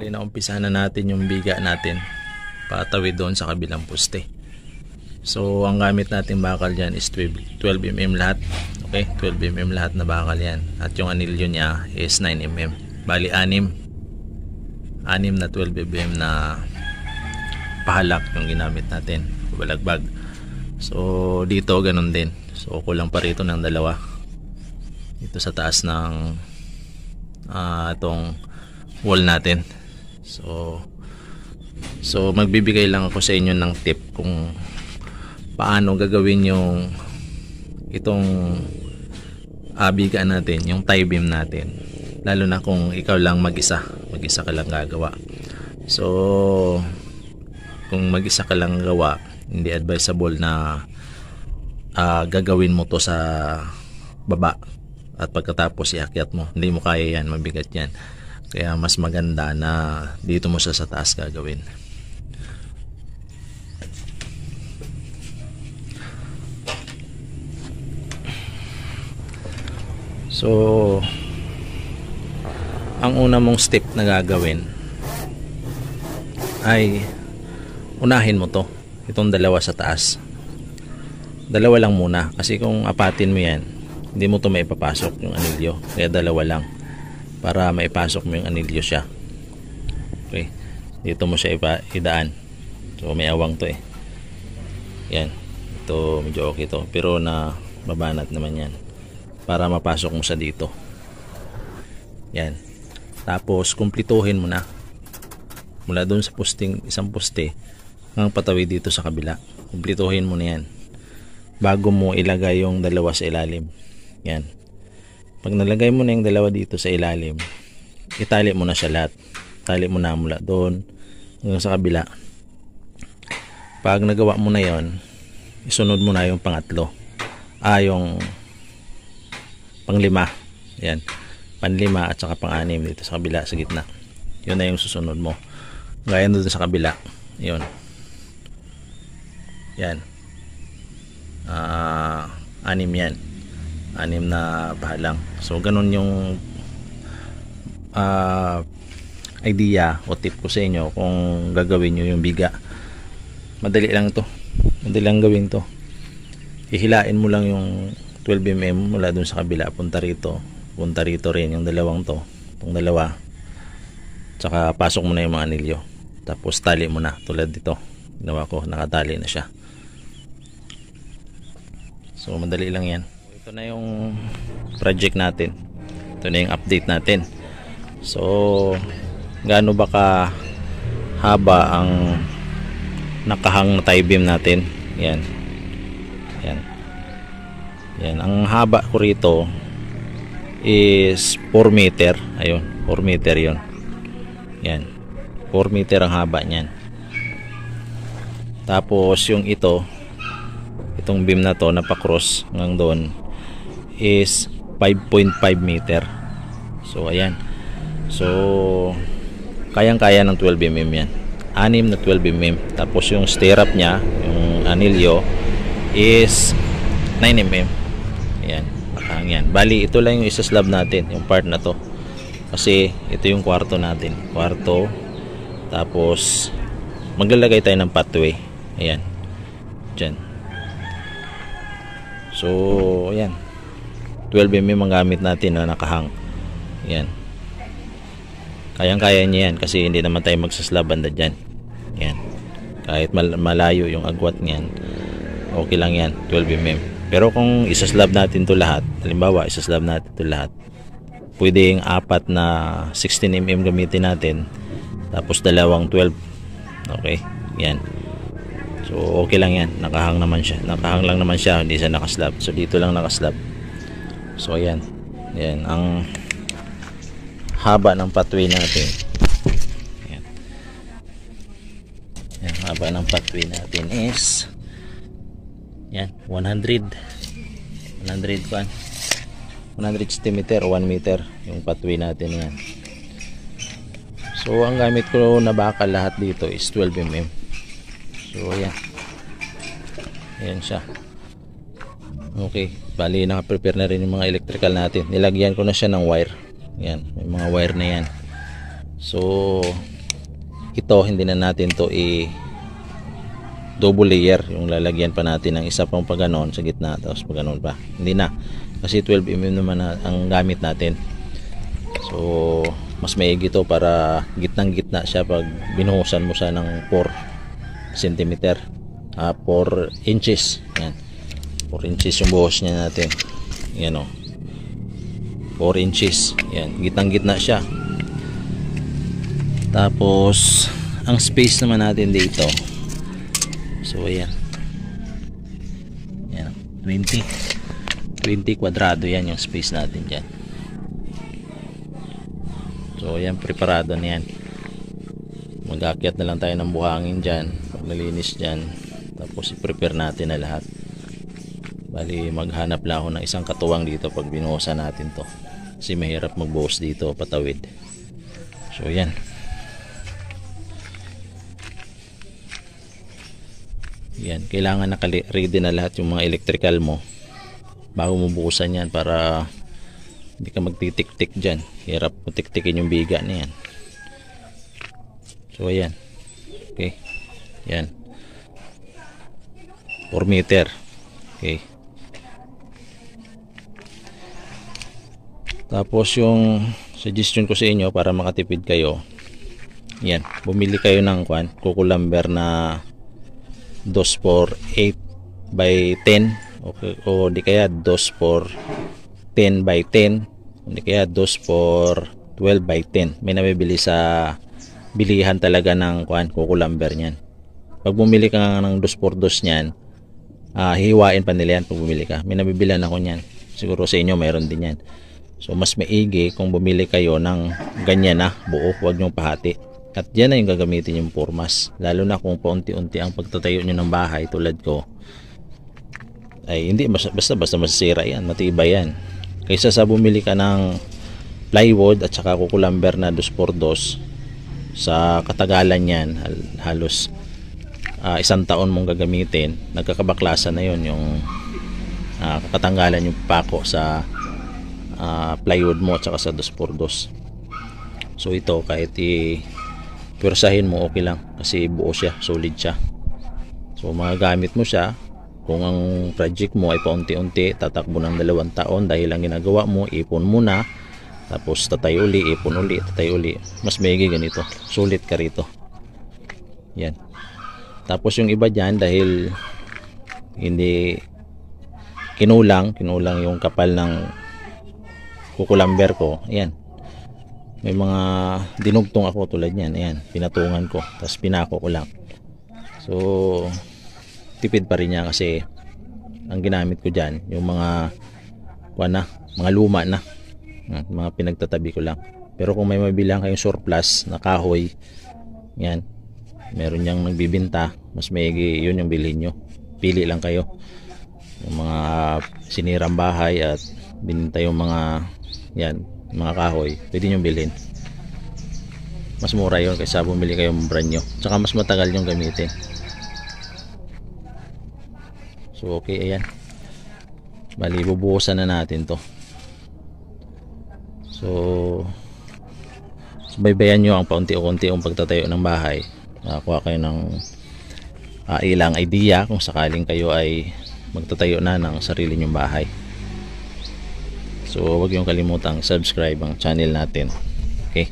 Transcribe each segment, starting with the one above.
Bali na umpisa na natin yung biga natin patawid doon sa kabilang poste. So ang gamit natin bakal dyan is 12mm lahat. Okay, 12mm lahat na bakal yan. At yung anilyo niya is 9mm. Bali 6 na 12mm na pahalak yung ginamit natin, balagbag. So dito ganun din. So kulang pa rito ng dalawa dito sa taas ng itong wall natin. So magbibigay lang ako sa inyo ng tip kung paano gagawin yung itong biga natin, yung tie beam natin, lalo na kung ikaw lang mag-isa ka lang gagawa. So kung mag-isa ka lang gawa, hindi advisable na gagawin mo to sa baba at pagkatapos iakyat mo. Hindi mo kaya yan, mabigat yan. Kaya mas maganda na dito mo sa taas gagawin. So ang una mong step na gagawin ay unahin mo to, itong dalawa sa taas. Dalawa lang muna, kasi kung apatin mo yan, hindi mo to maipapasok yung anilyo. Kaya dalawa lang para maipasok mo yung anilyo siya. Okay, dito mo siya idaan. So may awang to yan, ito medyo okay to, pero na babanat naman yan para mapasok mo sa dito. Yan. Tapos kumplituhin mo na mula doon sa isang poste hanggang patawid dito sa kabila. Kumplituhin mo na yan bago mo ilagay yung dalawa sa ilalim. Yan. Pag nalagay mo na yung dalawa dito sa ilalim, itali mo na siya lahat. Tali mo na mula doon hanggang sa kabila. Pag nagawa mo na yon, isunod mo na yung pangatlo. Yung panglima. Yan. Panlima at saka pang-anim dito sa kabila, sa gitna. Yun na yung susunod mo. Gaya doon sa kabila. Yun. Yan. 6 yan. 6 na pahalang. So ganun yung idea o tip ko sa inyo kung gagawin nyo yung biga. Madali lang to. Madali lang gawin to. Ihilain mo lang yung 12mm mula dun sa kabila, punta rito rin yung dalawang to, itong dalawa, tsaka pasok mo na yung mga anilyo, tapos tali mo na tulad dito. Ginawa ko, nakatali na siya. So madali lang yan. Ito na yung project natin, ito na yung update natin. So gaano ba ka haba ang nakahang na tie beam natin? Yan. Yan, ang haba ko rito is 4 meter. Ayun, 4 meter yun. Yan, 4 meter ang haba niyan. Tapos yung itong beam na to na pa-cross hanggang doon is 5.5 meter. So ayan. So kayang-kaya ng 12mm yan. 6 na 12mm. Tapos yung stirrup nya, yung anilyo is 9mm. Ayan, makahang yan. Bali, ito lang yung isa-slab natin, yung part na to. Kasi ito yung kwarto natin. Kwarto. Tapos maglalagay tayo ng pathway. Ayan. Diyan. So, ayan. 12mm ang gamit natin na nakahang. Ayan. Kayang-kaya niya yan kasi hindi naman tayo magsaslab banda dyan. Ayan. Kahit malayo yung agwat niyan, okay lang yan, 12mm. Pero kung isaslab natin to lahat, halimbawa isaslab natin to lahat, pwedeng 4 na 16mm gamitin natin, tapos dalawang 12. Okay, yan. So okay lang yan, nakahang naman siya, nakahang lang naman siya, hindi siya nakaslab. So dito lang nakaslab. So ayan, yan ang haba ng pathway natin. Yan. Yan, haba ng pathway natin is yan, 100 cm o 1 meter yung pathway natin yan. So ang gamit ko na bakal lahat dito is 12mm. So ayan. Ayan siya. Okay, bali naka-prepare na rin yung mga electrical natin. Nilagyan ko na siya ng wire. Yan, may mga wire na yan. So ito hindi na natin to double layer, yung lalagyan pa natin ng isa pang paganon sa gitna tapos paganon pa, hindi na, kasi 12mm naman ang gamit natin. So mas maigi to para gitnang gitna siya pag binuhusan mo siya ng 4 cm, 4 inches. Yan, 4 inches yung buhos niya natin. Yan o, 4 inches. Yan, gitnang gitna siya. Tapos ang space naman natin dito, so ayan, yan, 20 kwadrado yan yung space natin dyan. So ayan, preparado na yan. Mag-aakyat na lang tayo ng buhangin dyan pag nalinis dyan, tapos i-prepare natin na lahat. Bali maghanap lang ako ng isang katuwang dito pag binuhusan natin to, kasi mahirap magbuhos dito patawid. So ayan, yan, kailangan naka-ready na lahat yung mga electrical mo bago mo buhusan yan, para hindi ka magtitik-tik dyan. Hirap mo tik-tikin yung biga na yan. So ayan, okay, yan, 4 meter. Okay, tapos yung suggestion ko sa inyo para makatipid kayo, yan, bumili kayo ng kukulamber na 2x8 by 10, okay, o di kaya 2x10 by 10, o di kaya 2x12 by 10. May nabibili sa bilihan talaga ng kukulamber niyan. Pag bumili ka ng 2x2 niyan, hiwain pa nila yan pag bumili ka. May nabibilan ako niyan, siguro sa inyo mayroon din yan. So mas maigi kung bumili kayo ng ganyan na buo, huwag nyong pahati. At yan na yung gagamitin yung formas, lalo na kung paunti-unti ang pagtatayo nyo ng bahay tulad ko. Ay hindi basta masisira yan, matibay yan. Kaysa sa bumili ka ng plywood at saka kukulamber na 2x2, sa katagalan yan halos 1 taon mong gagamitin, nagkakabaklasan na yun yung katanggalan yung pako sa plywood mo at saka sa 2x2. So ito kahit pwersahin mo okay lang, kasi buo siya, solid siya. So magagamit mo siya kung ang project mo ay paunti-unti, tatakbo ng 2 taon, dahil ang ginagawa mo, ipon muna, tapos tatay uli, ipon uli, tatay uli. Mas maigi ganito, sulit ka rito. Yan. Tapos yung iba dyan, dahil hindi kinulang yung kapal ng kukulamber ko, ayan, may mga dinugtong ako tulad niyan. Ayan, pinatungan ko, tapos pinako ko lang. So tipid pa rin niya, kasi ang ginamit ko dyan yung mga mga luma na, mga pinagtatabi ko lang. Pero kung may mabilang kayong surplus na kahoy, yan, meron niyang nagbibinta, mas maigi yun yung bilhin nyo. Pili lang kayo yung mga sinirang bahay at bininta yung mga yan, mga kahoy, pwede nyo bilhin. Mas mura yun kaysa bumili kayo ng brand nyo, tsaka mas matagal yung gamitin. So okay, ayan, bali bubuhusan na natin to. So baybayan nyo ang paunti-unti yung pagtatayo ng bahay. Nakakuha kayo ng ilang idea kung sakaling kayo ay magtatayo na ng sarili nyong bahay. So huwag nyo kalimutang subscribe ang channel natin. Okay,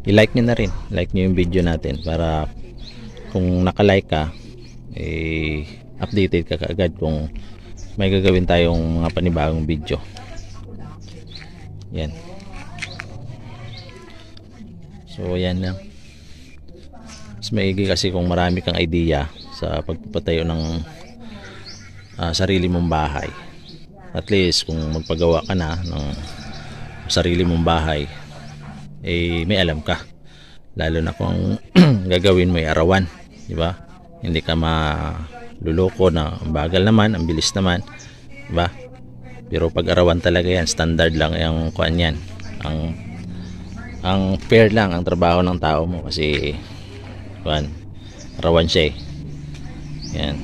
i-like nyo na rin, like nyo yung video natin, para kung naka-like ka, updated ka kaagad kung may gagawin tayong mga panibagong video. Yan. So yan lang. Mas maigi kasi kung marami kang idea sa pagpapatayo ng sarili mong bahay. At least kung magpagawa ka na ng sarili mong bahay, may alam ka. Lalo na kung gagawin mo ay arawan, di ba? Hindi ka maluloko na ang bagal naman, ang bilis naman, di ba? Pero pag arawan talaga yan, standard lang yung kuan yan. Ang fair lang ang trabaho ng tao mo, kasi kuan, arawan siya yan.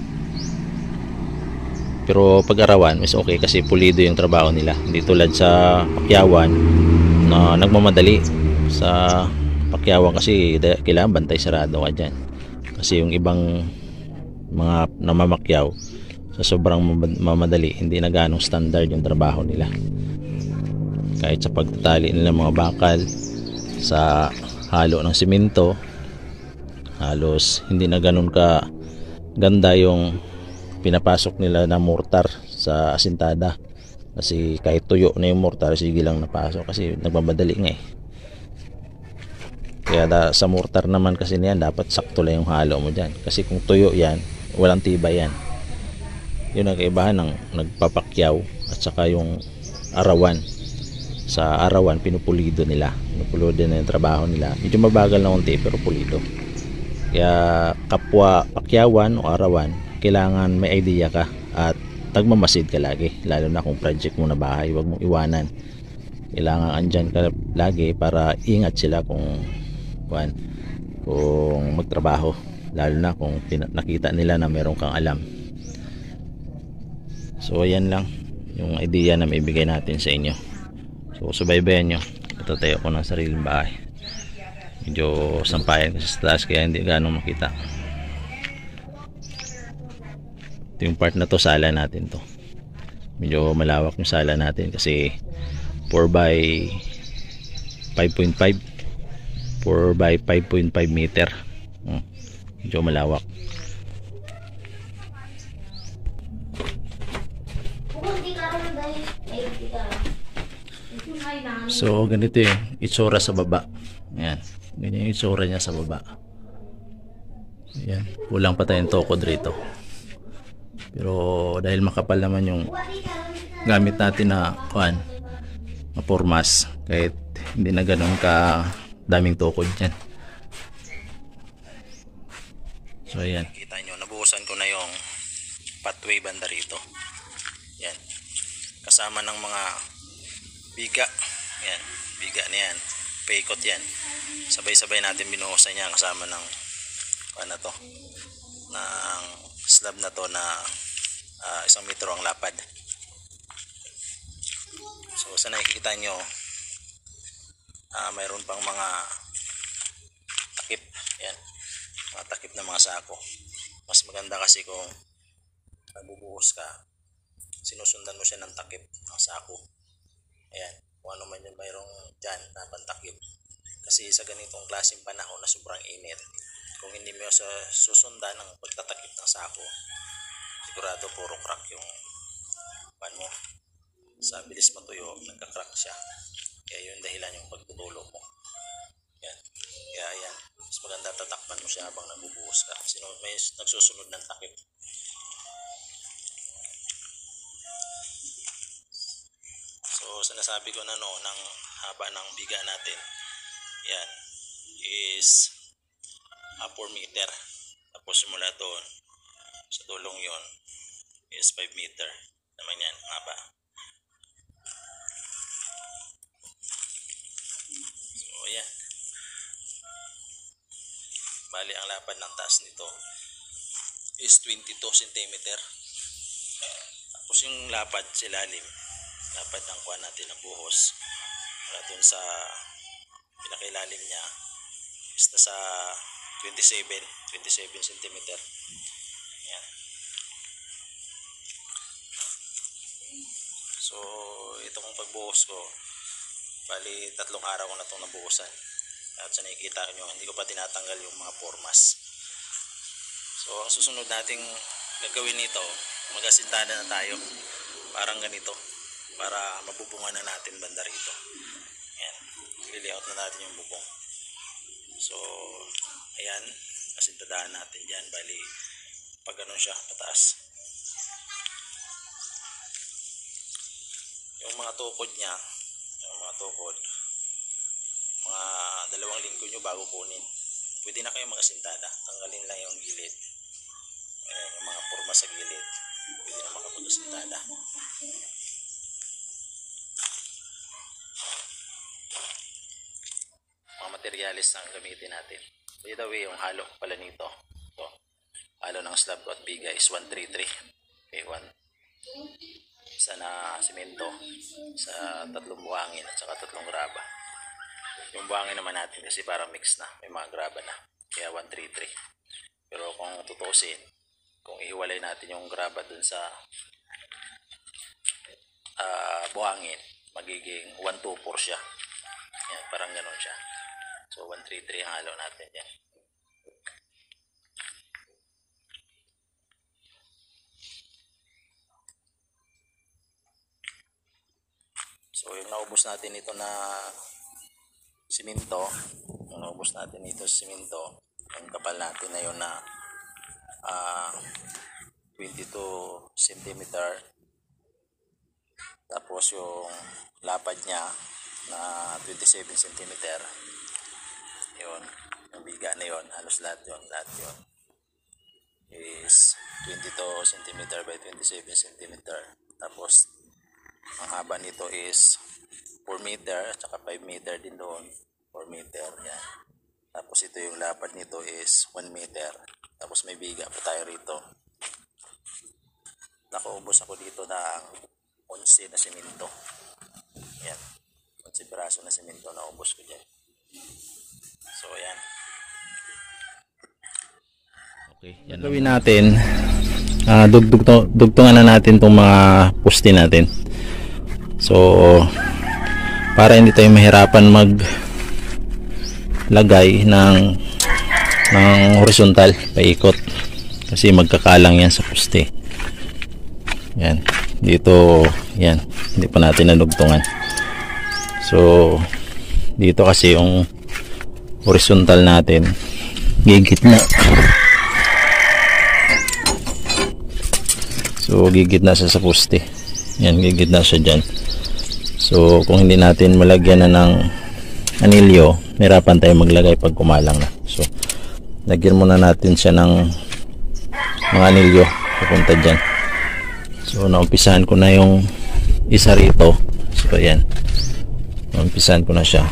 Pero pag arawan is okay, kasi pulido yung trabaho nila, hindi tulad sa pakyawan na nagmamadali. Sa papakyawan kasi kailangan bantay sarado ka dyan. Kasi yung ibang mga namamakyaw sa sobrang mamadali, hindi na ganong standard yung trabaho nila. Kahit sa pagtatali nila mga bakal sa halo ng simento, halos hindi na ganon ka ganda yung pinapasok nila na mortar sa asintada. Kasi kahit tuyo na yung mortar, sige lang napasok kasi nagmamadali nga eh. Kaya sa mortar naman kasi niyan, dapat sakto lang yung halo mo dyan. Kasi kung tuyo yan, walang tibay yan. Yun ang kaibahan ng nagpapakyaw at saka yung arawan. Sa arawan, pinupulido nila. Pinupulido na yung trabaho nila. Medyo mabagal na unti pero pulido. Kaya kapwa pakyawan o arawan, kailangan may idea ka at tagmamasid ka lagi. Lalo na kung project mo na bahay, huwag mong iwanan. Kailangan andyan ka lagi para ingat sila kung magtrabaho. Lalo na kung nakita nila na meron kang alam. So ayan lang yung idea na maibigay natin sa inyo. So subaybayan nyo. Itatayo ko ng sariling bahay. Medyo sampayan kasi sa taas kaya hindi ganong makita. Ito yung part na to, sala natin to. Medyo malawak yung sala natin kasi 4x 5.5 4x 5.5 meter. Medyo malawak. So ganito yung itsura sa baba. Ayan, ganyan yung itsura niya sa baba. Ayan, kulang pa tayong tukod rito. Pero dahil makapal naman yung gamit natin na mapormas, kahit hindi na ganun ka daming tukod dyan. So ayan, kita nyo, nabuhusan ko na yung pathway banda rito. Yan, kasama ng mga biga. Yan, biga na yan, paikot yan. Sabay-sabay natin binuhusan yan kasama ng ng slab na to na 1 metro ang lapad. So sa nakikita nyo, mayroon pang mga takip. Yan, mga takip na mga sako. Mas maganda kasi kung nagbubuhos ka, sinusundan mo siya ng takip ng sako. Ayan, kung ano man yun mayroong dyan na pantakip. Kasi sa ganitong klaseng panahon na sobrang init, kung hindi mo sa susundan ng pagtatakip ng sako, sigurado puro crack yung mo. Sa bilis matuyo, nagka-crack siya. Kaya yun dahilan yung pagtutulo mo. Yan. Kaya yan, mas maganda tatakpan mo siya habang nagbubuhos ka. Kasi may nagsusunod ng takip. So sinasabi ko na ng haba ng biga natin, yan is 4 meter. Tapos mula doon sa tulong yon is 5 meter naman yan haba. So yan, bali ang lapad ng taas nito is 22 cm. Tapos yung lapad sa ilalim, lapad ng kuha natin na buhos mula dun sa pinakailalim niya is nasa 27 cm. Yan. So itong pagbuhos ko, bali 3 araw ko na itong nabuhusan. At sa nakikita nyo, hindi ko pa tinatanggal yung mga formas. So ang susunod nating gagawin nito, mag-asintada na tayo. Parang ganito, para mabubungan na natin banda rito. Yan, i-layout na natin yung bubong. So ayan, asintadahan natin dyan. Bali pag ganun siya, pataas. Yung mga tukod niya, mga 2 linggo nyo bago kunin. Pwede na kayo mag-asintada. Tanggalin lang yung gilid. Ayan, yung mga forma sa gilid. Pwede na makapag-asintada. Mga materialis na gamitin natin. By the way, yung halo pala nito. Ito, halo ng slab at biga is 133. Okay, 1. Isa na simento, sa 3 buhangin at saka 3 graba. Yung buhangin naman natin kasi parang mix na, may mga graba na. Kaya 133. Pero kung tutusin, kung ihiwalay natin yung graba dun sa buhangin, magiging 124 siya. Yan, parang ganun siya. So 133 ang halo natin yan. So yung naubos natin ito na siminto, yung kapal natin na yun na 22 cm, tapos yung lapad niya na 27 cm, yun, yung biga na yun, halos lahat yun is 22 cm by 27 cm. Tapos ang haba nito is 4 meter at saka 5 meter din doon, 4 meter yan. Tapos ito yung lapad nito is 1 meter, tapos may biga pa tayo rito. Nakaubos ako dito ng 11 na simento. Yan, 11 piraso na simento naubos ko dyan. So yan. Okay, yan gawin natin. Dugtungan na natin itong mga poste natin. So para hindi tayo mahirapan maglagay ng horizontal paikot, kasi magkakalang yan sa poste. Yan, dito yan, hindi pa natin nadugtungan. So dito kasi yung horizontal natin gigitna. So gigitna siya sa poste. Yan, gigitna siya dyan. So kung hindi natin malagyan na ng anilyo, mahirapan tayo maglagay pag kumalang na. So lagyan muna natin siya ng mga anilyo papunta dyan. So naumpisahan ko na yung isa rito. So ayan, naumpisahan ko na siya.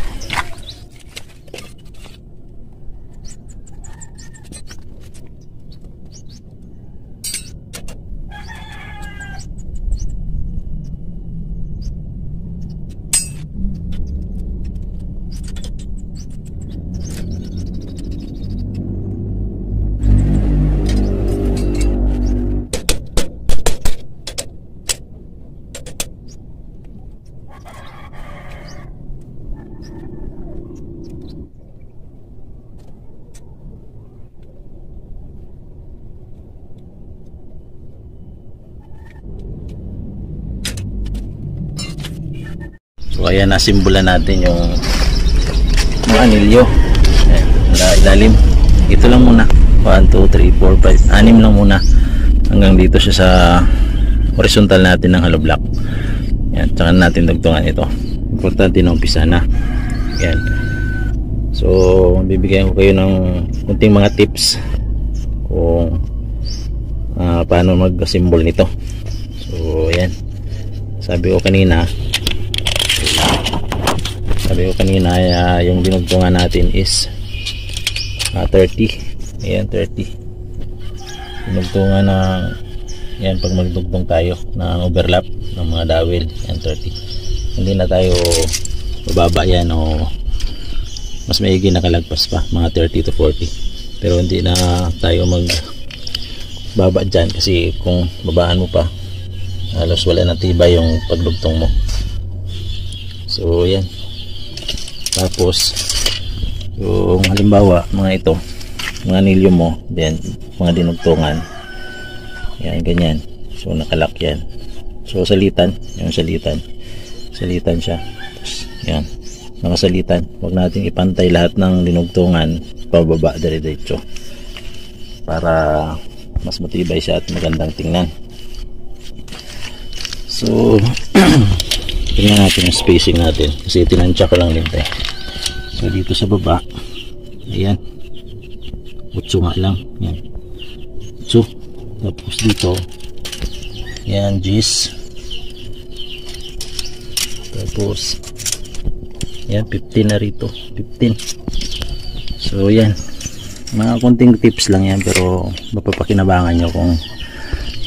So ayan, nasimbolan natin yung mga anilyo. Ayan, ilalim. Ito lang muna. 1, 2, 3, 4, 5, 6 lang muna. Hanggang dito siya sa horizontal natin ng hollow block. Ayan, tsaka natin dugtungan ito. Importante na umpisa na. Ayan. So bibigyan ko kayo ng kunting mga tips kung paano mag-assemble nito. So ayan, sabi ko kanina yung dinugtungan natin is 30. Ayan, 30 dinugtungan ng yan pag magdugtong tayo ng overlap ng mga dowel. Yan, 30. Hindi na tayo bababa yan o mas maigi nakalagpas pa, mga 30 to 40. Pero hindi na tayo magbaba dyan, kasi kung babaan mo pa halos wala na tibay yung pagdugtong mo. So yan. Tapos yung halimbawa mga ito, mga anilyo mo, then mga dinugtungan, yan, ganyan. So nakalak yan. So salitan, yung salitan siya. Tapos yan, nakasalitan. Huwag natin ipantay lahat ng dinugtungan pababa dire-diretso para mas matibay siya at magandang tingnan. So tingnan natin yung spacing natin, kasi tinansya ko lang din tayo. So dito sa baba, ayan, 8 nga lang, yan, 8. Tapos dito, yan, G's. Tapos yan, 15 na rito, 15. So yan, mga konting tips lang yan, pero mapapakinabangan nyo kung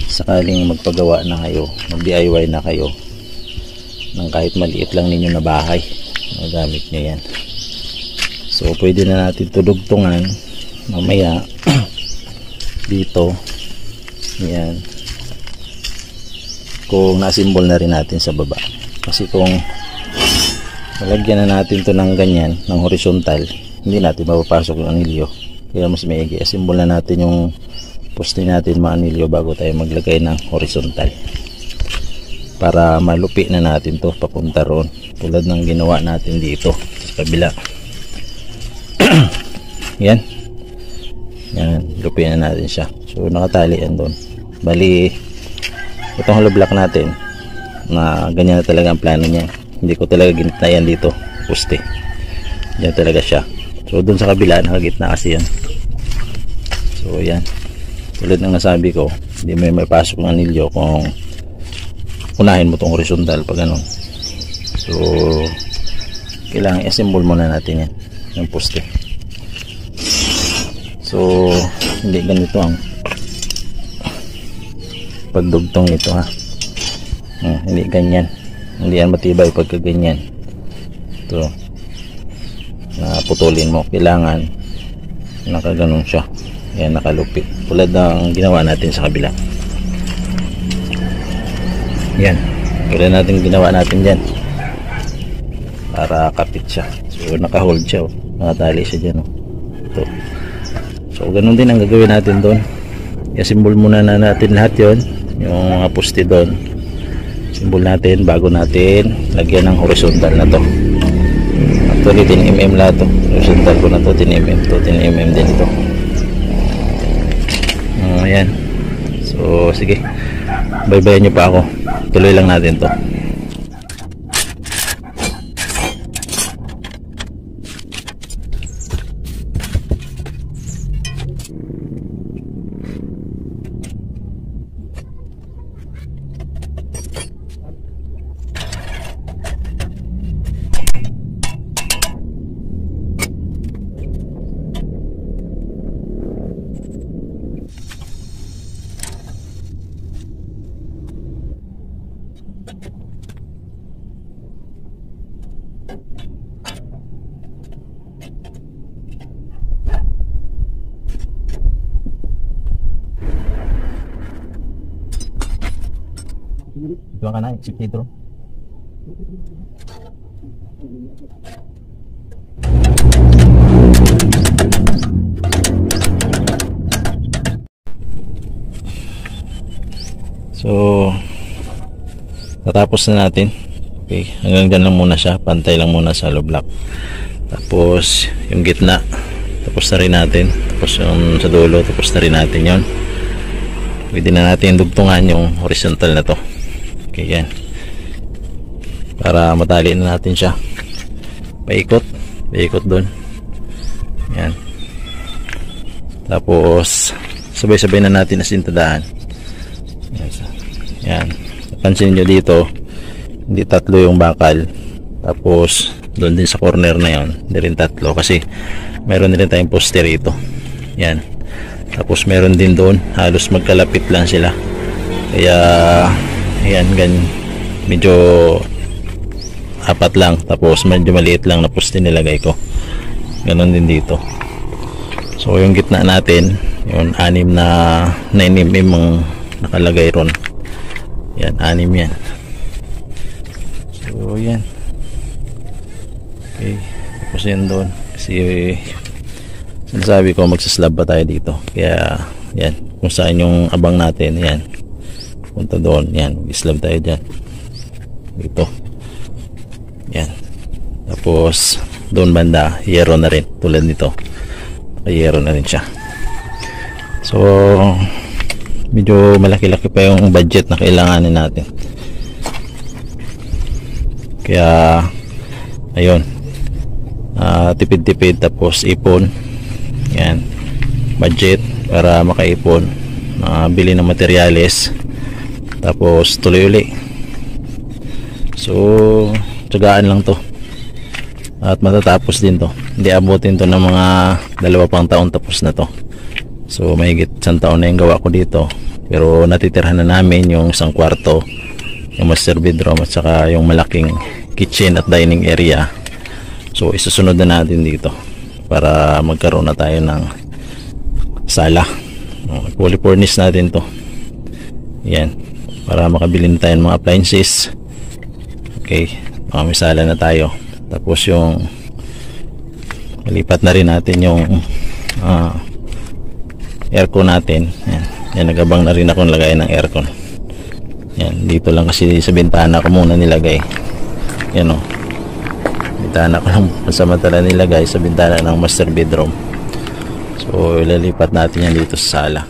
sakaling magpagawa na kayo, mag DIY na kayo ng kahit maliit lang ninyo na bahay, magamit nyo yan. So pwede na natin tudugtungan mamaya dito. Yan, kung nasimbol na rin natin sa baba, kasi kung malagyan na natin to ng ganyan, ng horizontal, hindi natin mapapasok yung anilyo. Kaya mas maigi, asimbol na natin yung poste natin mga anilyo bago tayo maglagay ng horizontal, para malupi na natin to papunta roon, tulad ng ginawa natin dito sa kabila. Yan, lupi na natin siya. So nakatali yan doon. Bali, itong hollow block natin na ganyan na talaga ang plano niya, hindi ko talaga gintayan dito poste, yan talaga siya. So doon sa kabila nakagitna kasi yan. So yan, tulad ng nasabi ko, hindi mo may pasok ng anilyo kung unahin mo itong horizontal pag ganun. So kailangan i-assemble muna natin yan, yung poste. So hindi ganito ang pagdugtong nito, ha. Hindi ganyan, hindi yan matibay pagka ganyan. Ito na putulin mo, kailangan nakaganon siya. Yan, nakalupit, tulad ng ginawa natin sa kabila. Yan, tulad natin ginawa natin dyan, para kapit siya. So nakahold siya, nakatali siya dyan. Ito. So ganun din ang gagawin natin doon. I-assemble muna na natin lahat yon, yung mga poste doon, simbol natin bago natin lagyan ng horizontal na to. Actually 10mm lahat to, horizontal ko na to 10mm to, 10mm din ito. Ayan, so sige, baybayan nyo pa ako, tuloy lang natin to. Dua ka na, isip dito. So tatapos na natin. Okay, hanggang dyan lang muna siya, pantay lang muna sa hollow block. Tapos yung gitna tapos na rin natin, tapos yung sa dulo tapos na rin natin yon. Pwede na natin dugtungan yung horizontal na to. Okay, yan, para matali na natin siya, paikot doon. Yan, tapos sabay-sabay na natin asintadaan. Yan, pansin nyo dito, hindi tatlo yung bakal. Tapos doon din sa corner na yon, hindi rin tatlo, kasi meron din tayong poste rito. Yan, tapos meron din doon, halos magkalapit lang sila, kaya ayan, medyo apat lang, tapos medyo maliit lang na poste nilagay ko. Ganon din dito. So yung gitna natin, yung 6 na 9mm ang nakalagay ron. Yan, 6 yan. So yan, okay, tapos yan doon, kasi sinasabi ko magsaslab pa tayo dito, kaya yan, kung saan yung abang natin, yan, punta doon, yan, mag-slab tayo dyan dito. Yan, tapos doon banda yero na rin, tulad nito, yero na rin siya. So medyo malaki-laki pa yung budget na kailanganin natin, kaya ayun, tipid-tipid, tapos ipon. Yan, budget para makaipon, bili ng materyales, tapos tuloy uli. So tsagaan lang to, at matatapos din to, hindi abutin to ng mga 2 pang taon, tapos na to. So mahigit 1 taon na yung gawa ko dito, pero natitirhan na namin yung 1 kwarto, yung master bedroom, at saka yung malaking kitchen at dining area. So isusunod na natin dito. para magkaroon na tayo ng sala. Fully furnished natin to. Yan, para makabili na tayo ng mga appliances. Okay, may sala na tayo. Tapos yung malipat na rin natin yung aircon natin. Yan, nagabang na rin akong lagay ng aircon. Yan, dito lang kasi sa bintana ko muna nilagay. Yan o, bintana ko lang pansamantala nilagay sa bintana ng master bedroom. So ilalipat natin yan dito sa sala.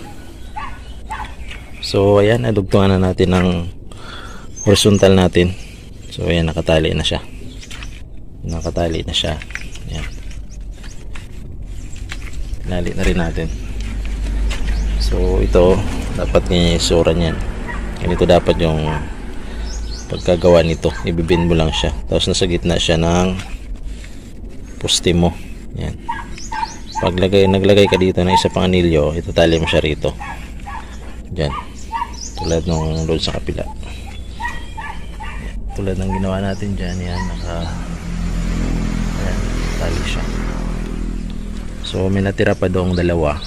So ayan, nadugtungan na natin ng horizontal natin. So ayan, nakatali na siya. Ayan, tinali na rin natin. So ito, dapat yung isura niyan. Ganito dapat yung pagkagawa nito. Ibibin mo lang siya, tapos nasa gitna siya ng poste mo. Yan, naglagay ka dito ng isa pang anilyo, itatali mo siya rito. Diyan, tulad nung doon sa kapila. Yan, tulad ng ginawa natin dyan. Yan, ayan, tali siya. So may natira pa doong dalawa.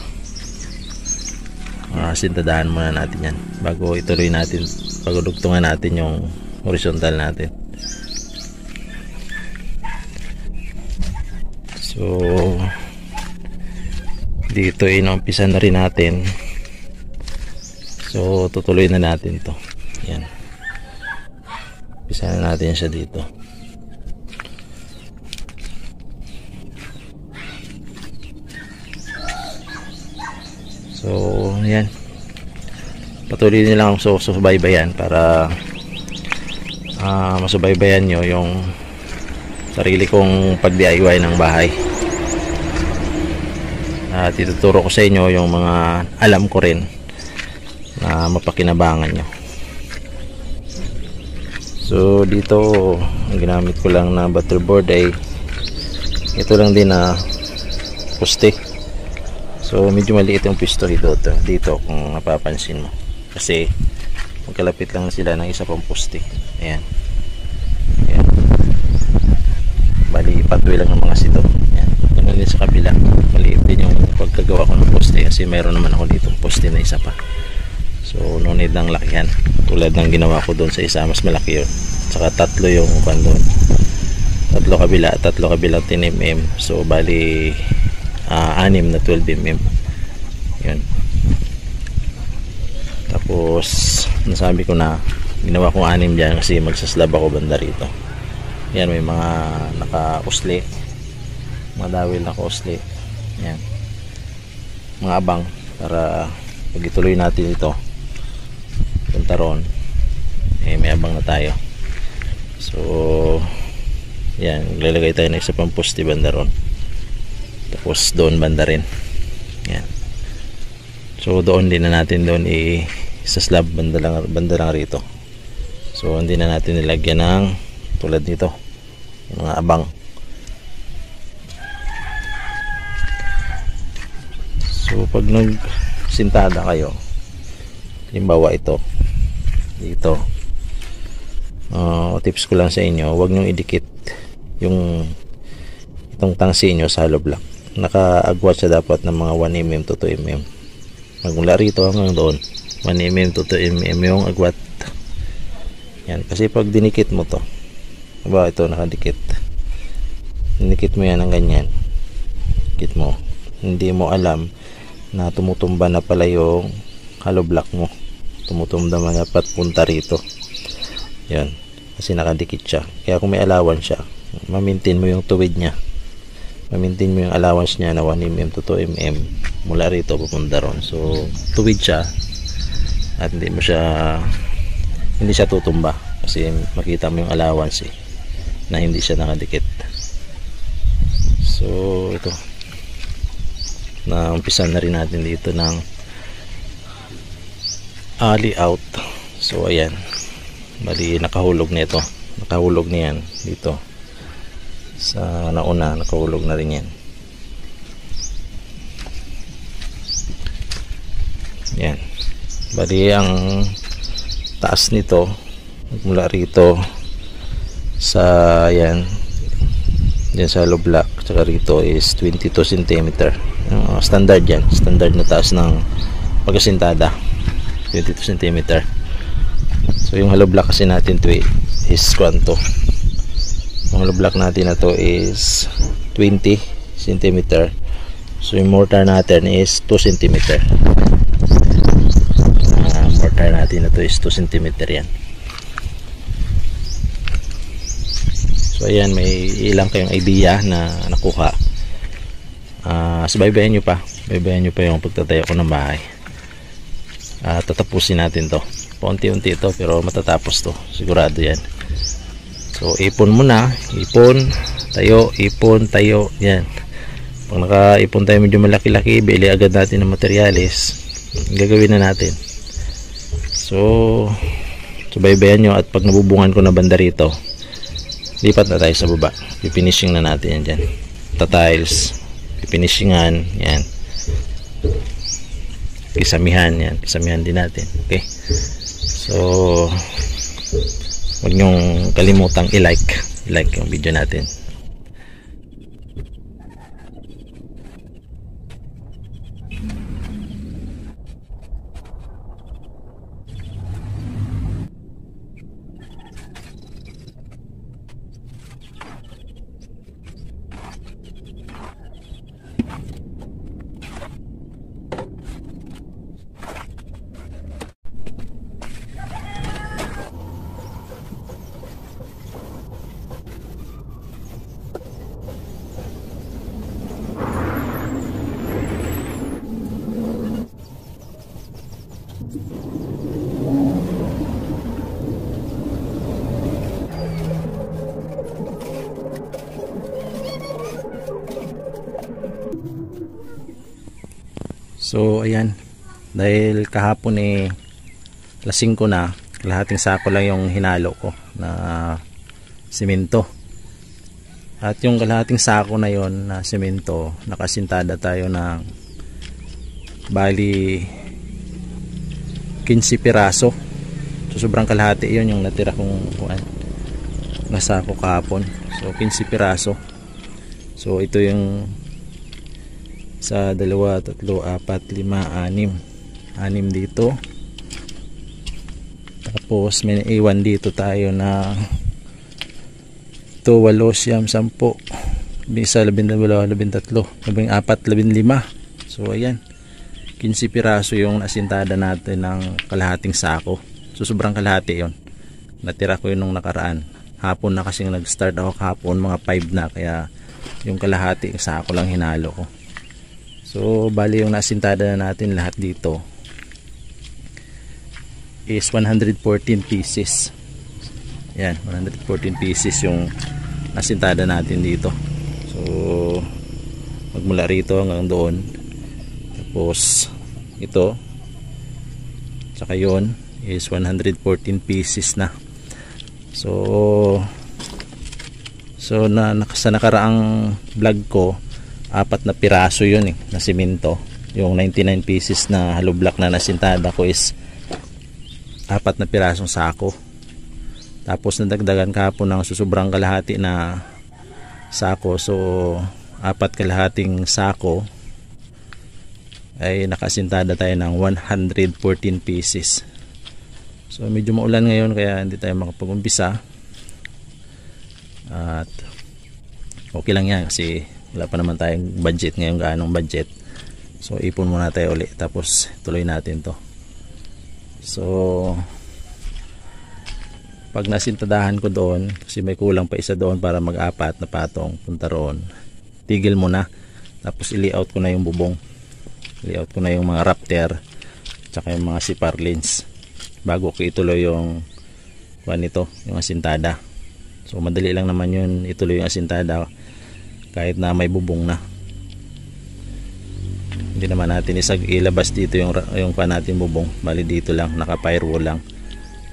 Sintadahan muna natin yan bago ituloy natin, bago dugtungan natin yung horizontal natin. So dito inumpisa na rin natin. So tutuloy na natin to. Yan, umpisa na natin siya dito. So yan, patuloy nyo lang subaybayan para masubaybayan nyo yung sarili kong pag-DIY ng bahay. At ituturo ko sa inyo yung mga alam ko rin na mapakinabangan nyo. So dito ang ginamit ko lang na butterboard ay ito lang din na poste. So medyo maliit yung pisto dito kung napapansin mo, kasi magkalapit lang sila ng isa pang poste. Ayan, ayan, bali patway lang ng mga sito. Ayan, ganun din sa kabila, maliit din yung pagkagawa ko ng poste kasi mayroon naman ako dito poste na isa pa. So no need ng lakihan tulad ng ginawa ko doon sa isa, mas malaki yun. Saka tatlo yung doon, tatlo kabila 10mm. So bali 6 na 12mm. Yun. Tapos nasabi ko na ginawa ko 6 dyan kasi magsaslab ako banda rito. Yan, may mga naka-usli, mga dawil naka-usli. Yan, mga abang para pag ituloy natin ito punta ron, may abang na tayo. So yan, lalagay tayo ng isa pang poste banda ron, tapos doon banda rin. Yan, so doon din na natin doon sa slab banda lang rito. So hindi na natin nilagyan ng tulad nito mga abang. So pag nagsintada kayo, halimbawa ito dito, tips ko lang sa inyo, huwag nyong idikit yung itong tangsi nyo sa hollow block. Nakaagwat siya dapat ng mga 1mm to 2mm. Magmula rito hanggang doon 1mm to 2mm yung agwat. Yan, kasi pag dinikit mo to, diba ito nakadikit, dinikit mo yan ng ganyan, dikit mo, hindi mo alam na tumutumba na pala yung hollow block mo, tumutumba na dapat punta rito. Yan, kasi nakadikit siya. Kaya kung may allowance siya, ma-maintain mo yung tuwid niya, ma-maintain mo yung allowance niya na 1mm to 2mm mula rito pupunta ron. So tuwid siya at hindi siya tutumba kasi makita mo yung allowance na hindi siya nakadikit. So ito, na umpisa na rin natin dito ng layout. So ayan, bali nakahulog na ito, nakahulog na yan dito sa nauna, nakahulog na rin yan. Yan, bali ang taas nito mula rito sa yan Diyan sa hollow block tsaka rito is 22 cm. Standard yan, standard na taas ng pagkasintada, 22 cm. So yung hollow block kasi natin to is kwanto. Yung hollow block natin na to is 20 cm. So yung mortar natin is 2 cm. Mortar natin na to is 2 cm yan. So ayan, may ilang kayong idea na nakuha. Subaybayan nyo pa. Baybayan nyo pa yung pagtatayo ko ng bahay. Tatapusin natin to. Paunti-unti ito pero matatapos to. Sigurado yan. So ipon muna. Ipon, tayo. Yan. Pag nakaipon tayo medyo malaki-laki, bili agad natin ng materyales. Gagawin na natin. So subaybayan nyo, at pag nabubungan ko na banda rito, lipat na tayo sa baba. Pifinishing na natin yan dyan. Tiles, pifinishingan, yan. Kisamihan, yan. Kisamihan din natin. Okay. So, huwag nyong kalimutang i-like yung video natin. So ayan, dahil kahapon alas 5 na, kalahating sako lang yung hinalo ko na simento. At yung kalahating sako na yon na simento, nakasintada tayo ng bali 15 piraso. So sobrang kalahati yon yung natira kong nasako kahapon. So 15 piraso. So ito yung sa 2, 3, 4, 5, 6 dito. Tapos may naiwan dito tayo na 8, 10, 10, 11, 12, 13, 14, 15. So ayan, 15 piraso yung nasintada natin ng kalahating sako. So sobrang kalahati yon. Natira ko yun nung nakaraan. Hapon na kasi nag-start ako kahapon, mga 5 na, kaya yung kalahati sako lang hinalo ko. So bali yung nasintada na natin lahat dito is 114 pieces. Yan, 114 pieces yung nasintada natin dito. So magmula rito hanggang doon. Tapos ito tsaka yun is 114 pieces na. So sa nakaraang vlog ko, 4 na piraso yun na simento. Yung 99 pieces na hollow block na nasintada ko is 4 na pirasong sako. Tapos nadagdagan kahapon ng susobrang kalahati na sako. So 4 kalahating sako ay nakasintada tayo ng 114 pieces. So medyo maulan ngayon kaya hindi tayo makapag-umpisa. At okay lang yan kasi wala pa naman tayong budget ngayon, gaanong budget. So ipon muna tayo ulit tapos tuloy natin to. So pag nasintadahan ko doon, kasi may kulang pa isa doon para mag-4 na patong punta roon, tigil muna. Tapos i-layout ko na yung bubong, layout ko na yung mga rafter tsaka yung mga siparlins bago ko ituloy yung nito, yung asintada. So madali lang naman yun ituloy yung asintada kahit na may bubong na. Hindi naman natin ilabas dito yung natin bubong, bali dito lang, naka firewall lang,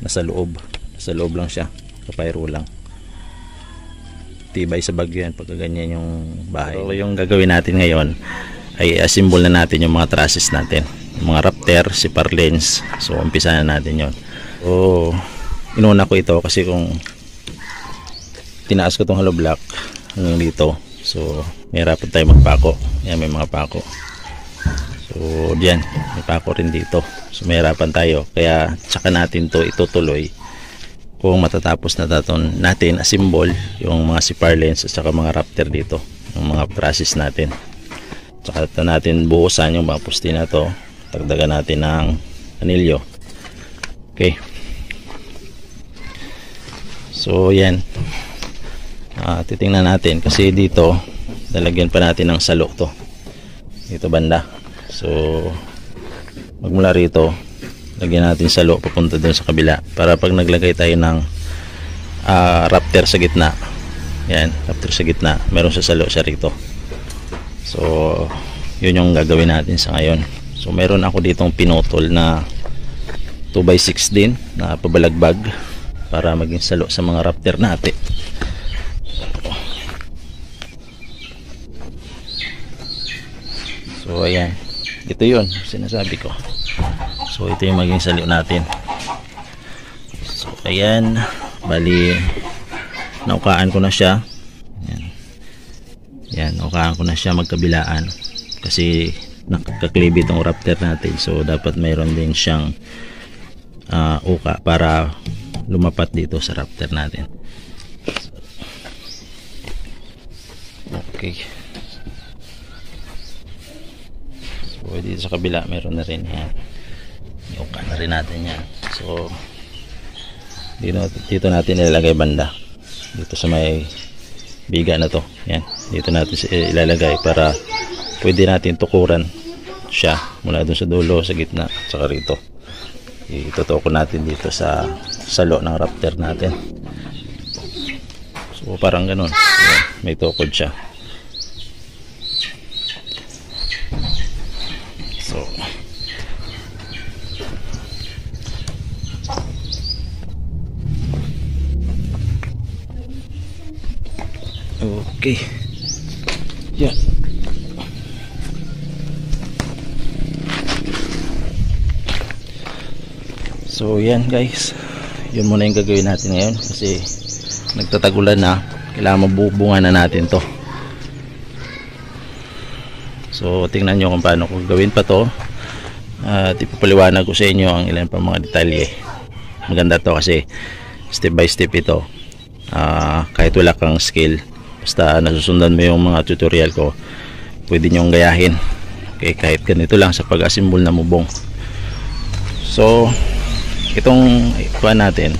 nasa loob lang siya, naka firewall lang. Tibay sa bagyo yan pagka ganyan yung bahay. So yung gagawin natin ngayon ay assemble na natin yung mga trusses natin, yung mga rafter, siparlins. So umpisa na natin yon. So inuna ko ito kasi kung tinaas ko tong hollow block, hanggang dito. So mahirapan tayo magpako. Yan, may mga pako. So diyan, may pako rin dito. So mahirapan tayo, kaya tsaka natin to itutuloy kung matatapos na natin assemble yung mga CPR lens at saka mga Raptor dito, yung mga process natin. Tsaka natin buhusan yung mga puste na to, dagdagan natin ng anilyo. Okay, so yan, titingnan natin kasi dito lalagyan pa natin ng salo to dito banda. So magmula rito lagyan natin salo papunta dun sa kabila para pag naglagay tayo ng Raptor sa gitna, yan, Raptor sa gitna, meron sa salo siya rito. So yun yung gagawin natin sa ngayon. So meron ako ditong pinutol na 2x6 din na pabalagbag para maging salo sa mga Raptor natin. So ayan, ito yun sinasabi ko. So ito yung maging salo natin. So ayan, bali naukaan ko na siya. Ayan, yan, naukaan ko na siya magkabilaan kasi nakaklibi itong Raptor natin. So dapat mayroon din siyang uka para lumapat dito sa Raptor natin. Okay, so dito sa kabila meron na rin yan, uka na rin natin yan. So dito natin ilalagay banda dito sa may biga na to. Yan, dito natin ilalagay para pwede natin tukuran siya mula dun sa dulo, sa gitna, saka rito. Itutuko natin dito sa salo ng Raptor natin. So parang ganun. Yan, may tukod siya. So okay, yan. So yan guys, yun muna yung gagawin natin ngayon kasi nagtatagulan na, kailangan mabubungan na natin to. So tingnan nyo kung paano ko gawin pa to at ipapaliwanag ko sa inyo ang ilan pa mga detalye. Maganda to kasi step by step ito. Kahit wala kang skill, basta nasusundan mo yung mga tutorial ko, pwede nyong gayahin. Okay, kahit ganito lang sa pag-assemble na bubong. So itong kuha natin,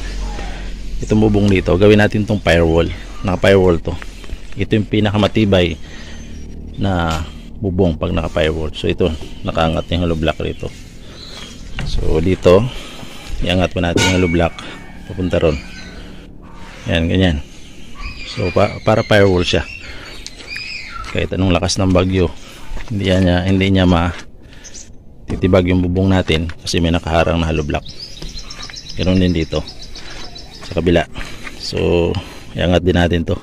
itong bubong dito, gawin natin itong firewall. Naka firewall to. Ito yung pinakamatibay na bubong pag naka firewall. So ito, nakaangat yung hollow block rito. So dito iangat mo natin yung hollow block papunta ron. Yan, ganyan. So para firewall siya, kahit anong lakas ng bagyo hindi niya titibag yung bubong natin kasi may nakaharang na hollow block. Ganoon din dito sa kabila. So iangat din natin to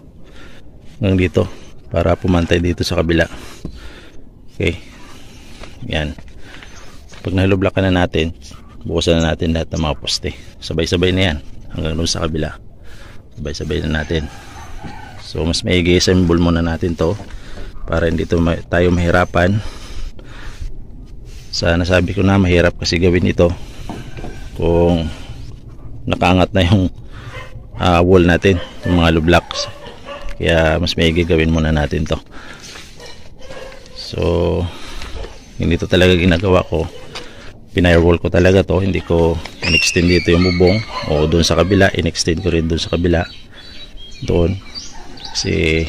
hanggang dito para pumantay dito sa kabila. Okay, yan. Pag nahuloblock na natin, bukasan na natin lahat ng mga poste, sabay-sabay na yan hanggang doon sa kabila, sabay-sabay na natin. So mas maigi assemble muna natin to para hindi tayo mahirapan. Sana sabi ko na mahirap kasi gawin ito kung nakaangat na yung wall natin, yung mga hollow blocks. Kaya mas maigi gawin muna natin to. So hindi to talaga ginagawa ko, pinirewall ko talaga to, hindi ko in-extend dito yung bubong o doon sa kabila, in-extend ko rin doon sa kabila doon kasi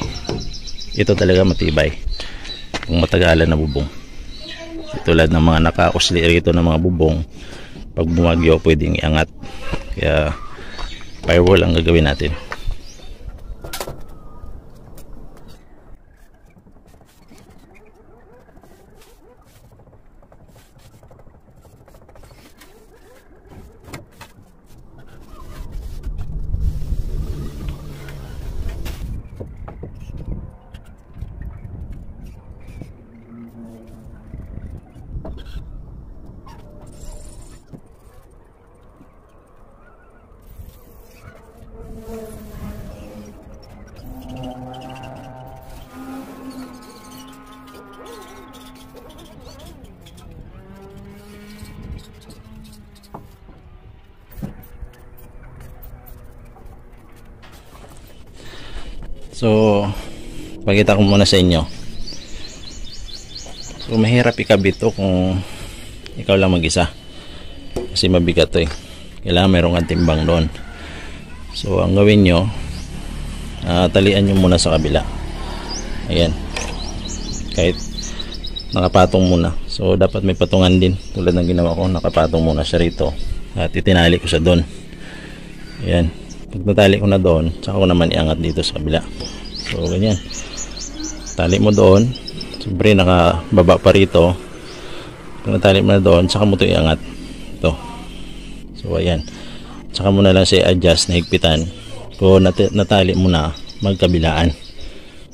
ito talaga matibay kung matagalan na bubong. Tulad ng mga naka-usli rito ng mga bubong, pag bumagyo pwedeng iangat. Kaya firewall ang gagawin natin. So pakita ko muna sa inyo. So mahirap ikabit to kung ikaw lang mag-isa, kasi mabigat to eh. Kailangan mayroong kang timbang doon. So ang gawin nyo, talian nyo muna sa kabila. Ayan, kahit nakapatong muna. So dapat may patungan din, tulad ng ginawa ko. Nakapatong muna siya rito at itinali ko siya doon. Ayan, pag natali ko na doon, saka ko naman iangat dito sa kabila. So ganyan, tali mo doon. Siyempre nakababa pa rito. Pag natali mo na doon, saka mo ito iangat. Ito. So ayan, saka mo na lang siya adjust na higpitan. Kung natali mo na, magkabilaan.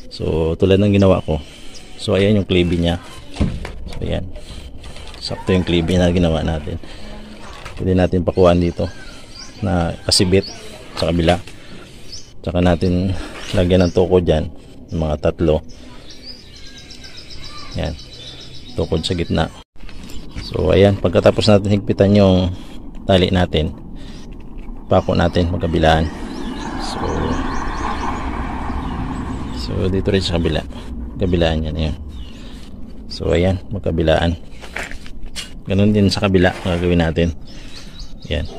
So tulad ng ginawa ko. So ayan yung klebe niya. So ayan, sakto yung klebe na ginawa natin. Pwede natin pakuhaan dito na kasibit sa kabila. Tsaka natin lagyan ng tuko dyan, mga 3. Ayan, tukod sa gitna. So ayan, pagkatapos natin higpitan yung tali natin, pako natin magkabilaan. So dito rin sa kabila, kabilaan yan. Ayan. So ayan, magkabilaan. Ganun din sa kabila gagawin natin. Ayan.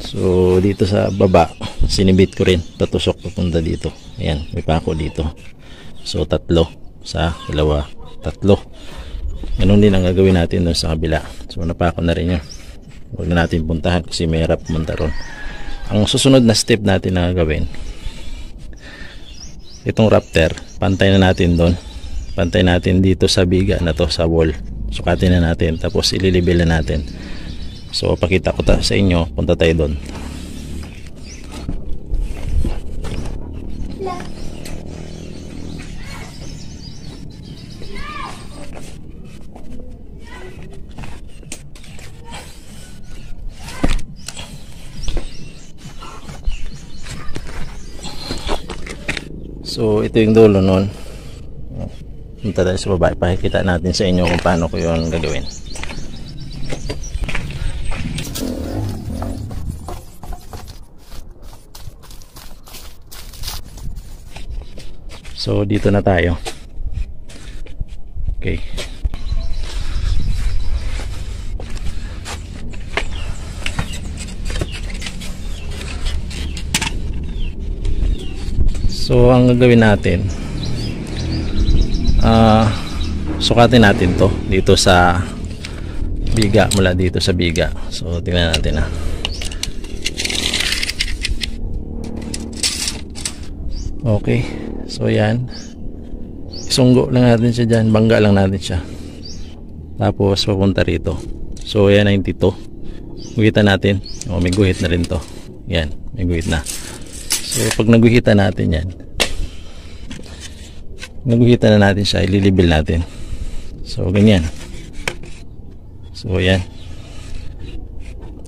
So dito sa baba, sinibit ko rin, tatusok papunta dito. Ayan, may pako dito. So 3 sa dalawa, 3. Ganun din ang gagawin natin doon sa kabila. So napako na rin yun. Huwag na natin puntahan kasi may hirap pumunta ron. Ang susunod na step natin na gagawin, itong rafter, pantay na natin doon. Pantay natin dito sa biga na to, sa wall. Sukatin na natin, tapos ililibel na natin. So pakita ko sa inyo, punta tayo doon. So ito yung dulo nun. Punta tayo sa baba, pakikita natin sa inyo kung paano ko yun gagawin. So dito na tayo. Okay. So ang gagawin natin, sukatin natin to dito sa biga, mula dito sa biga. So tingnan natin . Okay, so yan, isunggo lang natin siya dyan, bangga lang natin siya, tapos papunta rito. So yan 92, guhitan natin. May guhit na rin to. Yan, may guhit na. So pag naguhitan natin yan, naguhitan na natin siya, ililibil natin. So ganyan. So yan,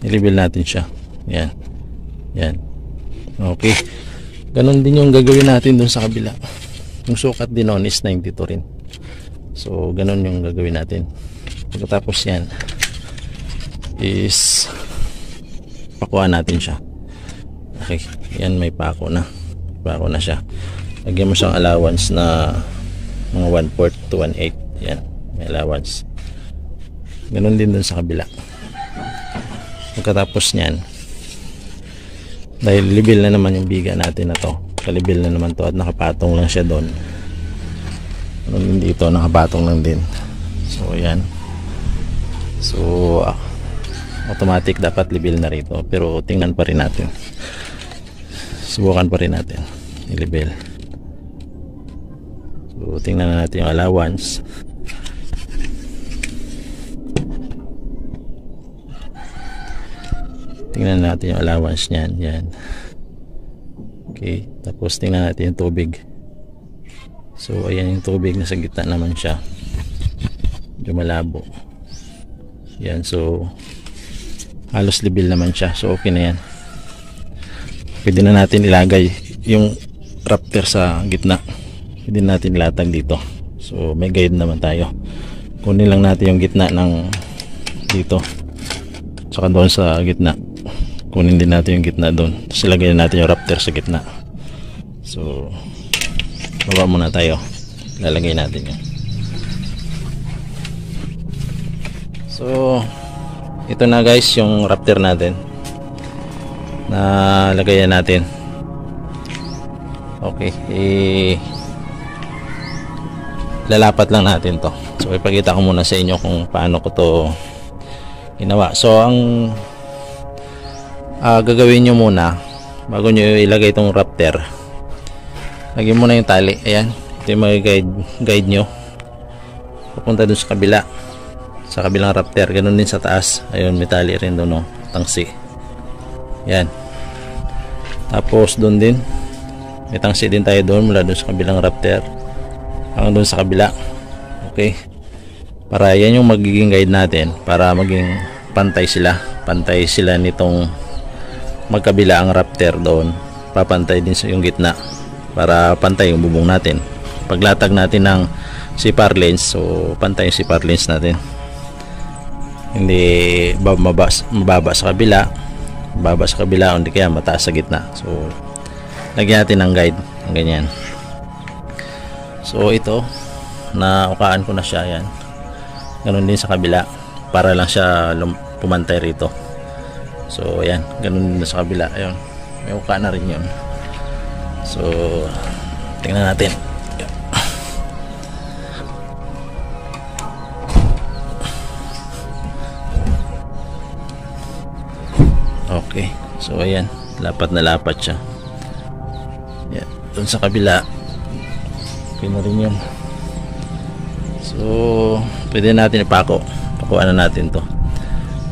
ilibil natin siya. Yan, yan. Okay, ganon din yung gagawin natin dun sa kabila. Yung sukat din noon is 92 rin. So ganon yung gagawin natin. Pagkatapos yan is pakuan natin siya. Okay, yan, may pako na. Pako na siya. Lagyan mo siyang allowance na mga 1/4 to 1/8. Yan, may allowance. Ganon din dun sa kabila. Pagkatapos nyan, dahil libil na naman yung biga natin na to, kalibil na naman to at nakapatong lang siya doon. Ganon din dito, nakapatong lang din. So yan. So automatic dapat libil na rito, pero tingnan pa rin natin. Subukan pa rin natin i-level. So tingnan na natin yung allowance. Tingnan natin yung allowance niyan. Yan. Okay, tapos tingnan natin yung tubig. So ayan yung tubig, nasa gitna naman siya. Medyo malabo. Yan, so halos level naman siya. So okay na yan. Pwede na natin ilagay yung rafter sa gitna. Pwede natin ilatag dito. So may guide naman tayo. Kunin lang natin yung gitna ng dito, saka doon sa gitna. Kunin din natin yung gitna doon. Tapos ilagay natin yung rafter sa gitna. So baba muna tayo, lalagay natin yun. So ito na guys yung Raptor natin na lagayan natin. Okay, lalapat lang natin to. So ipakita ko muna sa inyo kung paano ko to ginawa. So ang gagawin nyo muna bago nyo ilagay itong Raptor, lagyan mo na yung tali. Ayan, ito yung mga guide nyo papunta dun sa kabila, sa kabilang Raptor. Ganun din sa taas. Ayun, may tali rin doon, no? Tangsi. Yan. Tapos doon din may tangsi din tayo doon mula doon sa kabilang Raptor hanggang doon sa kabila. Okay, para yan yung magiging guide natin para maging pantay sila nitong magkabila ang Raptor doon. Papantay din sa yung gitna para pantay yung bubong natin. Paglatag natin ng CPR lens, so pantay yung CPR lens natin, hindi mababa sa kabila, hindi kaya mataas sa gitna. So lagyan natin ng guide ng ganyan. So ito, naukaan ko na siya. Yan, ganun din sa kabila para lang siya pumantay rito. So yan, ganun din sa kabila. Ayun, may uka na rin yun. So tingnan natin. Okay, so ayan, lapat na lapat siya. Yan, dun sa kabila okay na rin yun. So pwede natin pakuan na natin to.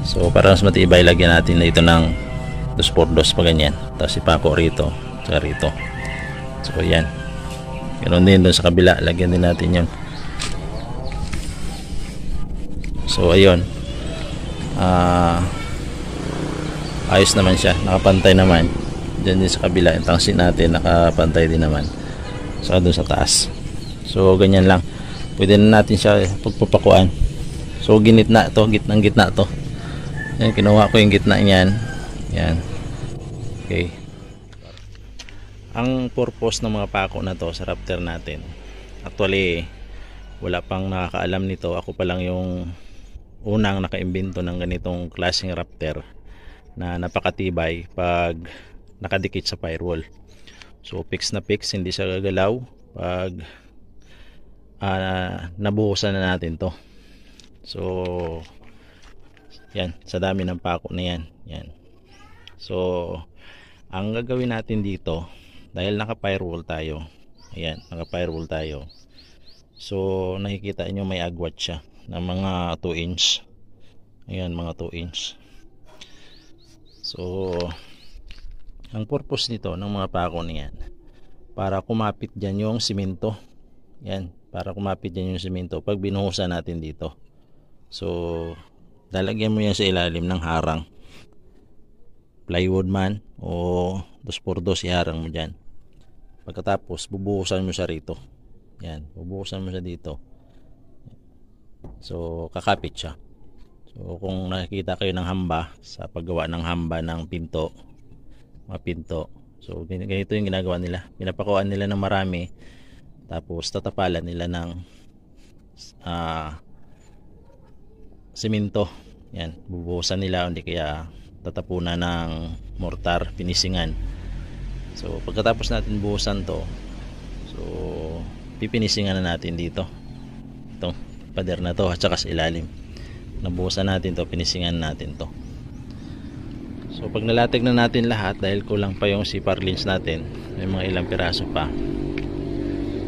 So para mas matibay, lagyan natin na ito ng 2x2 pa ganyan, tapos ipako rito saka rito. So yan, ganoon din dun sa kabila, lagyan din natin yun. So ayun, ayos naman siya, nakapantay naman. Diyan din sa kabila yung tangsi natin, nakapantay din naman saka dun sa taas. So ganyan lang, pwede na natin siya pagpapakuan. So gitna to. Yan, kinuha ko yung gitna niyan. Yan, okay. Ang purpose ng mga pako na to sa Raptor natin, actually wala pang nakakaalam nito. Ako pa lang yung unang nakaimbento ng ganitong klaseng Raptor na napakatibay pag nakadikit sa firewall. So fix na fix, hindi siya gagalaw pag nabuhusan na natin to. So yan, sa dami ng pako na yan. So ang gagawin natin dito, dahil naka firewall tayo, ayan, naka firewall tayo, so nakikita nyo may agwat siya ng mga 2 inch. Ayan, mga 2 inch. So ang purpose nito ng mga pako niyan, para kumapit dyan yung simento. Yan, para kumapit dyan yung simento pag binuhusan natin dito. So lalagyan mo yan sa ilalim ng harang, plywood man o 2x2, iharang mo dyan. Pagkatapos bubuhusan mo siya rito. Yan, bubuhusan mo siya dito. So kakapit siya. So kung nakikita kayo ng hamba sa paggawa ng hamba ng pinto, mga pinto, so ganito yung ginagawa nila. Pinapakuan nila ng marami, tapos tatapalan nila ng simento. Yan, bubuhusan nila, hindi kaya tatapunan ng mortar, pinisingan. So pagkatapos natin buhusan to, so pipinisingan na natin dito itong pader na to at saka sa ilalim. Nabuhusan natin to, pinisingan natin to. So pag nalatag na natin lahat, dahil kulang pa yung CPR lens natin, may mga ilang piraso pa,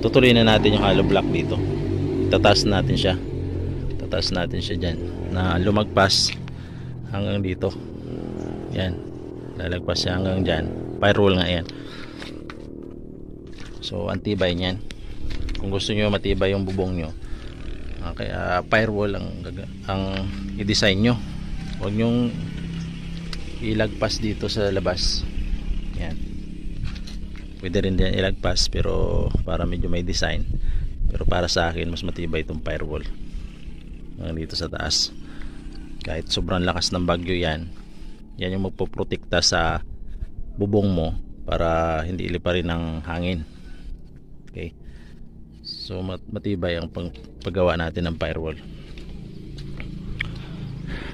tutuloy na natin yung hollow block dito. Tataas natin siya dyan na lumagpas hanggang dito. Yan, lalagpas siya hanggang dyan. Firewall nga yan. So antibay niyan. Kung gusto nyo matibay yung bubong nyo, kaya firewall ang i-design nyo. Huwag nyong ilagpas dito sa labas. Yan, pwede rin din ilagpas, pero para medyo may design. Pero para sa akin, mas matibay itong firewall dito sa taas. Kahit sobrang lakas ng bagyo yan, yan yung magpoprotekta sa bubong mo para hindi iliparin ng hangin. Okay, so matibay ang paggawa natin ng firewall.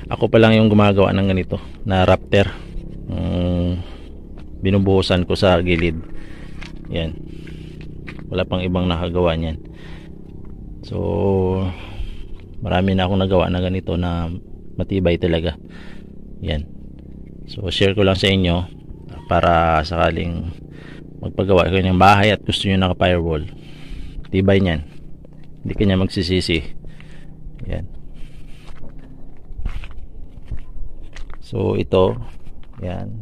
Ako pa lang yung gumagawa ng ganito na rafter. Binubuhusan ko sa gilid. Yan, wala pang ibang nakagawa niyan. So marami na akong nagawa na ganito na matibay talaga. Yan, so share ko lang sa inyo para sakaling magpagawa kayo ng bahay at gusto nyo naka firewall, tibay nyan, hindi kanya magsisisi. Yan, so ito, yan,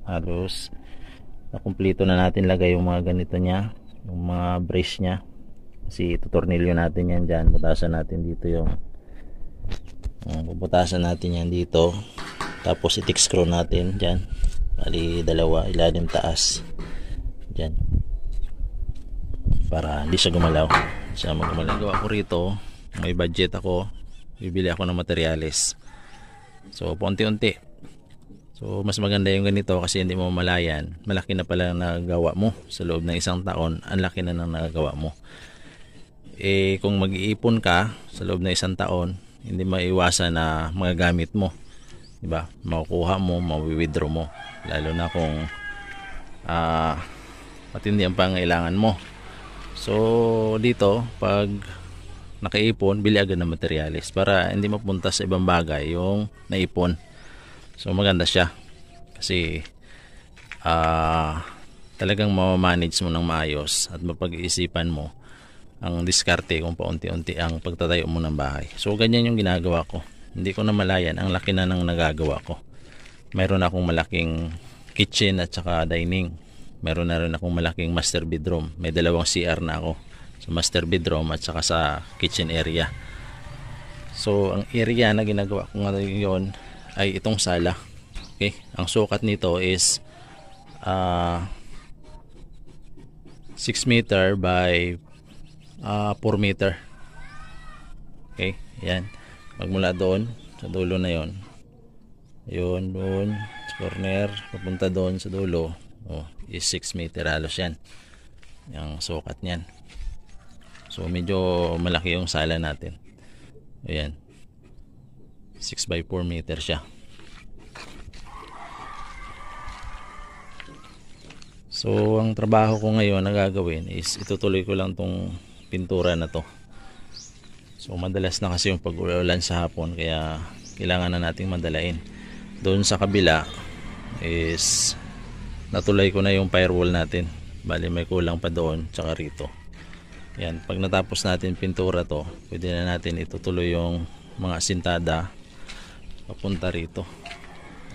halos nakumpleto na natin lagay yung mga ganito nya, yung mga brace nya, kasi tutornilyo natin yan dyan. Butasan natin dito yung bubutasan natin yan dito, tapos itik screw natin dyan, bali dalawa, ilalim taas dyan, para hindi siya gumalaw. Siya magumalaw ko rito. May budget ako, bibili ako ng materyales, so paunti-unti. So mas maganda yung ganito kasi hindi mo malayan, malaki na pala nagawa mo sa loob ng isang taon. Ang laki na nang nagawa mo. Kung mag-iipon ka sa loob ng isang taon, hindi maiwasan na magagamit mo, diba? Makukuha mo, mawi-withdraw mo, lalo na kung matindi ang pangailangan mo. So dito, pag nakaipon, bili agad ng materyales para hindi mapunta sa ibang bagay yung naipon. So maganda siya kasi talagang ma-manage mo ng maayos at mapag-iisipan mo ang diskarte kung paunti-unti ang pagtatayo mo ng bahay. So ganyan yung ginagawa ko. Hindi ko na malayan, ang laki na ng nagagawa ko. Mayroon akong malaking kitchen at saka dining. Mayroon na rin akong malaking master bedroom. May dalawang CR na ako sa master bedroom at saka sa kitchen area. So ang area na ginagawa ko ngayon ay itong sala. Okay, ang sukat nito is 6 meter by 4 meter. Okay, yan. Magmula doon sa dulo na yon, yun doon sa corner papunta doon sa dulo, is 6 meter halos yan, yung sukat niyan. So medyo malaki yung sala natin. Ayan, 6 by 4 meter siya. So ang trabaho ko ngayon na gagawin is itutuloy ko lang tong pintura na to. So madalas na kasi yung pag-uulan sa hapon, kaya kailangan na nating madalain. Doon sa kabila is natulay ko na yung firewall natin, bali may kulang pa doon tsaka rito. Yan, pag natapos natin pintura to, pwede na natin itutuloy yung mga sintada papunta rito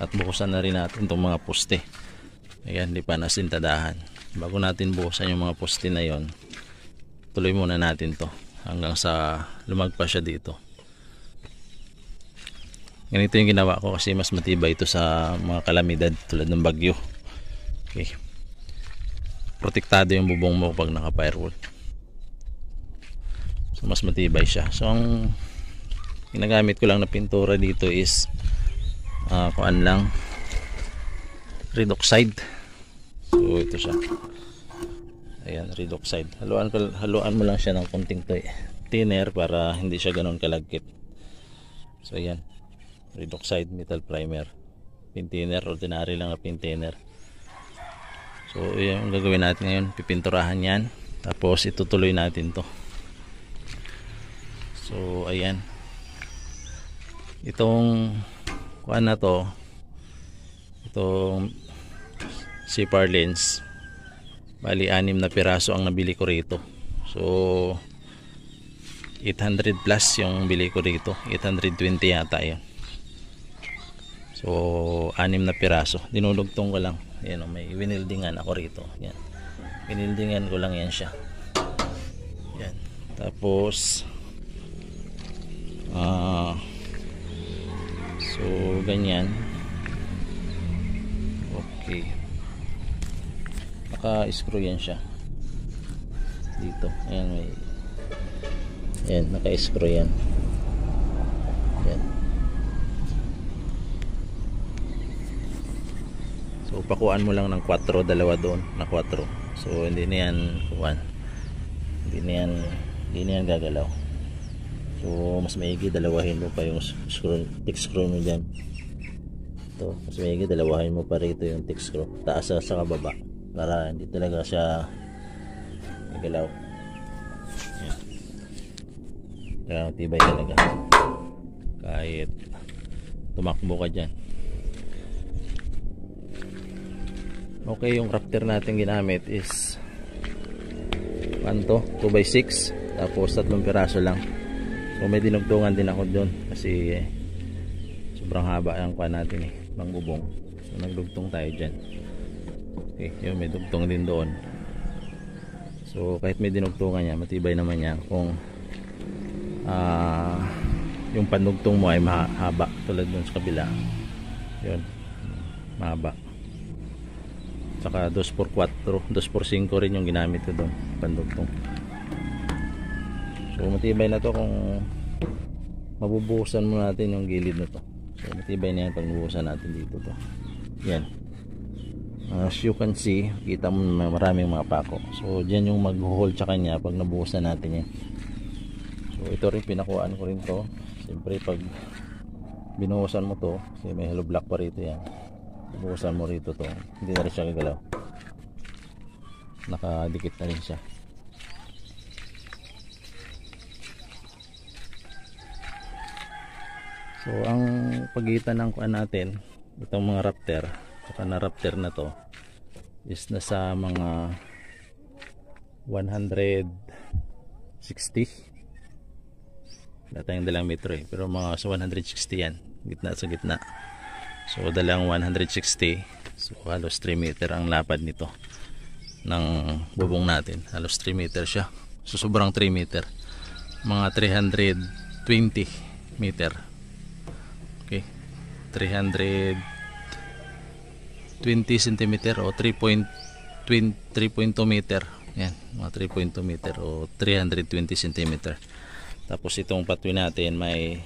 at bukusan na rin natin itong mga poste. Ayan, di pa nasintadahan. Bago natin bukusan yung mga poste na yon, tuloy muna natin to hanggang sa lumagpas siya dito. Ganito yung ginawa ko kasi mas matibay ito sa mga kalamidad tulad ng bagyo. Okay, protektado yung bubong mo pag naka firewall, so mas matibay siya. So ang ginagamit ko lang na pintura dito is kuan lang, redoxide. So ito siya. Ayan, redoxide. Haluan mo lang siya ng konting thinner para hindi siya ganoon kalagkit. So ayan, redoxide metal primer, pin thinner, ordinary lang na pin thinner. So ayan, ang gagawin natin ngayon, pipinturahan yan, tapos itutuloy natin to. So ayan, itong kuan na to, itong CFR lens, bali 6 na piraso ang nabili ko rito. So 800 plus yung bili ko rito, 820 yata yun. So 6 na piraso, dinulugtong ko lang. Ayan, may winildingan ako rito. Yan, winildingan ko lang yan siya. Yan, tapos so ganyan. Okay, naka-screw yan siya dito. Ayan, may ayan, naka-screw yan. Ayan. So So pakuan mo lang ng 4, dalawa doon na 4. So hindi na yan kuan. Hindi na yan gagalaw. So mas maigi dalawahin mo pa yung screw, thick screw mo diyan. Ito, mas maigi dalawahin mo pa rito yung thick screw. Taas sa baba para hindi talaga siya gagalaw. Yan. Kaya tibay talaga. Kahit tumakbo ka dyan. Okay, yung Raptor natin ginamit is 2x6, tapos 3 piraso lang. So may dinugtungan din ako doon kasi sobrang haba ang kuha natin pang bubong. So nagdugtong tayo dyan. Okay, yun, may dugtong din doon. So kahit may dinugtungan niya, matibay naman niya kung yung pandugtong mo ay mahaba tulad doon sa kabila. Yun, mahaba. Saka 2x4, 2x5 rin yung ginamit ko doon, pandugtong. So matibay na to kung mabubuhusan mo natin yung gilid na to. So matibay na yan pag buhusan natin dito to. Yan. As you can see, kita mo maraming mga pako. So dyan yung mag-hold sa kanya pag nabuhusan natin yan. So ito rin pinakuhaan ko rin to. Siyempre pag binuhusan mo to, kasi may hollow block pa rito yan. Buhusan mo rito to, hindi na rin siya gagalaw, nakadikit na rin siya. So ang pagitan ng kuan natin, itong mga Raptor saka na Raptor na to is nasa mga 160, wala tayong dalang metro pero mga sa 160 yan, gitna sa gitna. So dalang 160. So halos 3 meter ang lapad nito ng bubong natin. Halos 3 meter siya. So sobrang 3 meter. Mga 320 meter. Okay. 320 cm o 3.2 meter. Yan, mga 3.2 meter o 320 cm. Tapos itong patwi natin may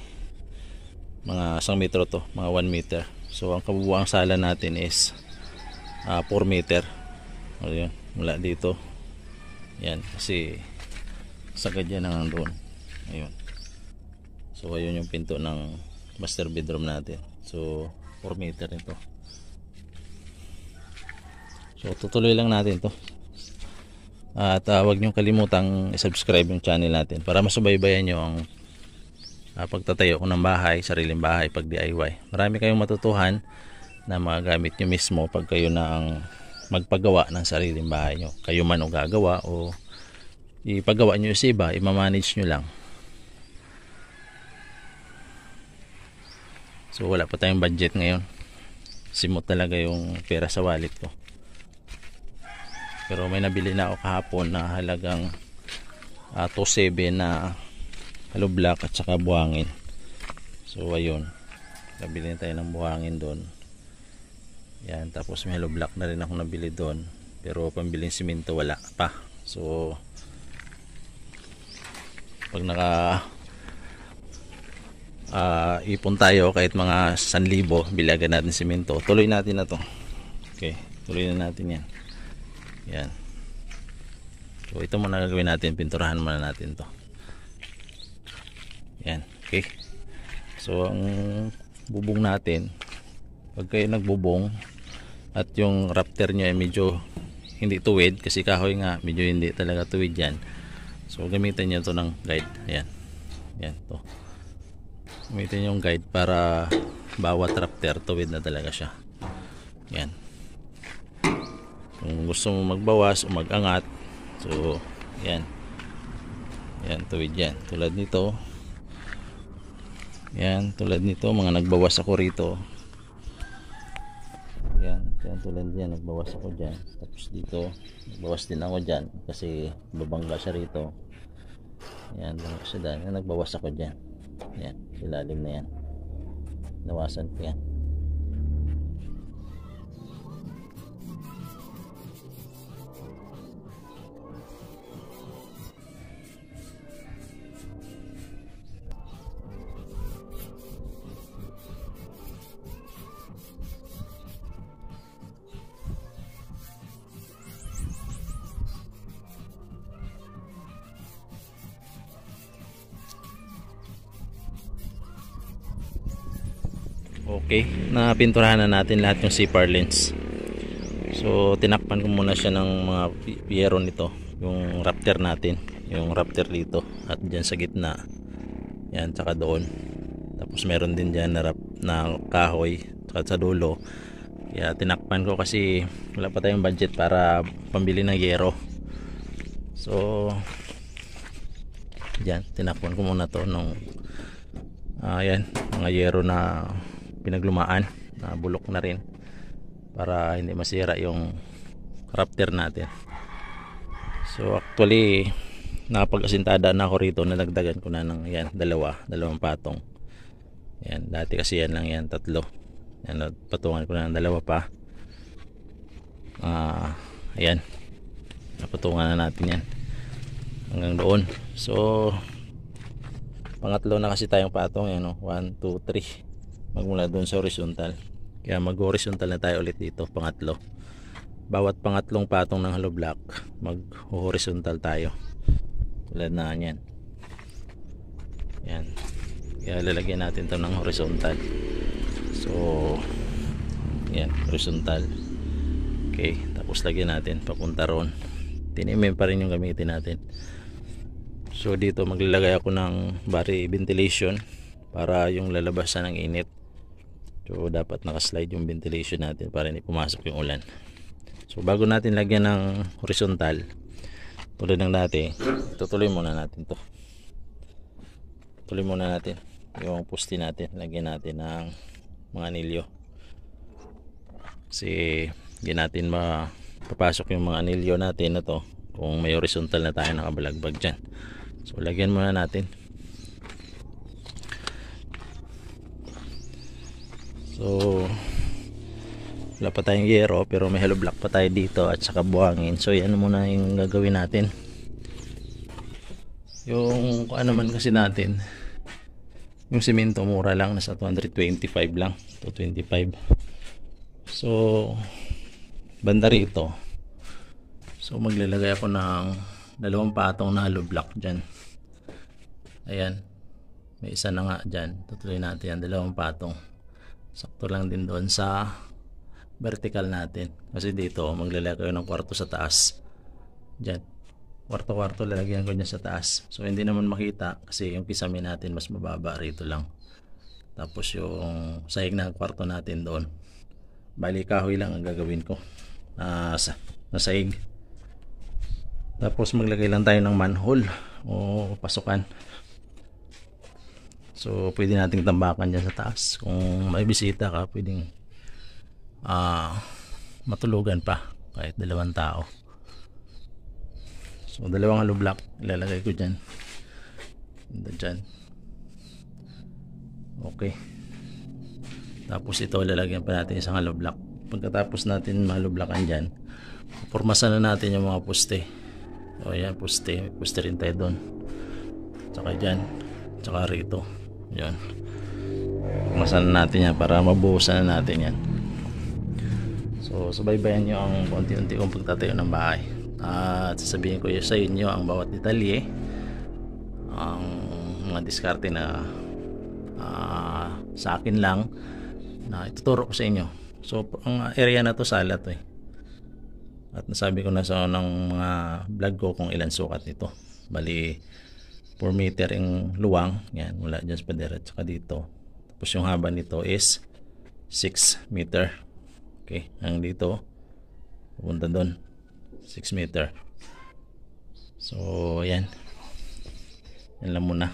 mga 1 metro to, mga 1 meter. So ang kabubuang sala natin is 4 meter. Ayun, mula dito. Yan, kasi sagad yan ang doon. Ayun. So ayun yung pinto ng master bedroom natin. So 4 meter ito. So tutuloy lang natin to. At huwag nyo kalimutang i-subscribe yung channel natin para masubaybayan nyo ang pagtatayo ko ng bahay, sariling bahay, pag DIY. Marami kayong matutuhan na magagamit nyo mismo pag kayo na ang magpagawa ng sariling bahay nyo. Kayo man o gagawa o ipagawa nyo sa iba, imamanage nyo lang. So wala pa tayong budget ngayon. Simot talaga yung pera sa wallet ko. Pero may nabili na ako kahapon na halagang 2.7 na hollow block at saka buhangin. So ayun, nabili tayo ng buhangin doon. Yan, tapos may hollow block na rin ako nabili doon, pero pambiling simento wala pa. So pag naka ipon tayo kahit mga 1,000, bilagan natin simento, tuloy natin na to. Okay, tuloy na natin yan. Yan. So ito muna gagawin natin, pinturahan muna natin to. Yan, okay. So ang bubong natin, pag kayo nagbubong at yung Raptor nyo ay medyo hindi tuwid, kasi kahoy nga medyo hindi talaga tuwid yan, so gamitin nyo to ng guide. Ayan, yan to, gamitin yung guide para bawat Raptor tuwid na talaga siya. Yan, kung gusto mo magbawas o magangat, so yan, yan tuwid yan, tulad nito. Yan, tulad nito, mga nagbawas ako rito. Yan, yan tulad yan, nagbawas ako dyan. Tapos dito, nagbawas din ako dyan kasi babangga siya rito. Yan, babangga siya dyan. Yan, nagbawas ako dyan. Yan, ilalim na yan. Nawasan ko yan. Okay, napinturahan na natin lahat yung CPAR lens. So tinakpan ko muna siya ng mga piyero nito, yung Raptor natin, yung Raptor dito at dyan sa gitna, yan, tsaka doon. Tapos meron din dyan na kahoy at sa dulo. Kaya tinakpan ko kasi wala pa tayong budget para pambili ng yero. So yan, tinakpan ko muna to nung yan, mga yero na pinaglumaan, na bulok na rin, para hindi masira yung Raptor natin. So actually nakapag-asintada na ako rito, nalagdagan ko na ng yan, dalawang patong. Yan, dati kasi yan lang yan, 3. Yan, patungan ko na ng 2 pa. Ayan, napatungan na natin yan hanggang doon. So pangatlo na kasi tayong patong, yan, 1, 2, 3, magmula doon sa horizontal. Kaya mag horizontal na tayo ulit dito, pangatlo. Bawat pangatlong patong ng hollow block mag horizontal tayo, tulad na yan. Yan, kaya lalagyan natin ito ng horizontal. So yan, horizontal. Okay, tapos lagyan natin papunta ron. Tinimin pa rin yung gamitin natin. So dito maglalagay ako ng bari ventilation para yung lalabasan ng init. So dapat nakaslide yung ventilation natin para hindi pumasok yung ulan. So bago natin lagyan ng horizontal tulad ng dati, tutuloy muna natin to. Tuloy muna natin yung poste natin, lagyan natin ng mga anilyo. Kasi hindi natin mapapasok yung mga anilyo natin na to kung may horizontal na tayo nakabalagbag dyan. So lagyan muna natin. So wala pa tayong yero pero may hollow block pa tayo dito at saka buhangin. So yan muna yung gagawin natin. Yung ano man kasi natin, yung semento mura lang, nasa 225 lang, 225. So banda rito, so maglalagay ako ng 2 patong na hollow block dyan. Ayan, may isa na nga dyan, tutuloy natin yan, 2 patong. Sakto lang din doon sa vertical natin, kasi dito maglalagay ko ng kwarto sa taas dyan, kwarto lalagyan ko dyan sa taas. So hindi naman makita kasi yung kisame natin mas mababa rito lang. Tapos yung sahig na kwarto natin doon, bali kahoy lang ang gagawin ko na sahig. Tapos maglagay lang tayo ng manhole o pasukan. So pwede nating tambakan dyan sa taas. Kung may bisita ka, pwedeng matulugan pa kahit 2 tao. So 2 hollow block ilalagay ko dyan. Dyan. Okay. Tapos ito lalagyan pa natin isang hollow block. Pagkatapos natin hollow blockan dyan, pormasan na natin yung mga poste. O yan, poste. May poste rin tayo doon. Tsaka dyan. Tsaka rito. Yan. Pormasan na natin yan para mabuhusan na natin yan. So subaybayan nyo ang unti-unti kong pagtatayo ng bahay. At sasabihin ko sa inyo ang bawat detalye, ang mga diskarte na sa akin lang na ituturo ko sa inyo. So ang area na to sala to eh. At nasabi ko na sa unang mga vlog ko kung ilan sukat nito. Bali 4 meter yung luwang, yan, mula dyan sa pader at saka dito. Tapos yung haba nito is 6 meter. Okay, ang dito pupunta doon 6 meter. So yan, yan lang muna.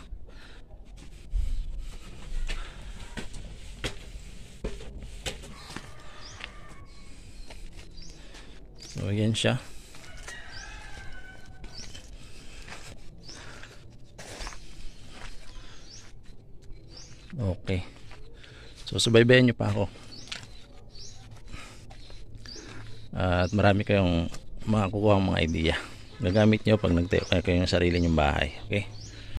So yan siya. Okay, so subaybayan nyo pa ako. At marami kayong makakukuha mga idea. Gagamit nyo pag nagtayo kayo ng sarili nyong bahay. Okay?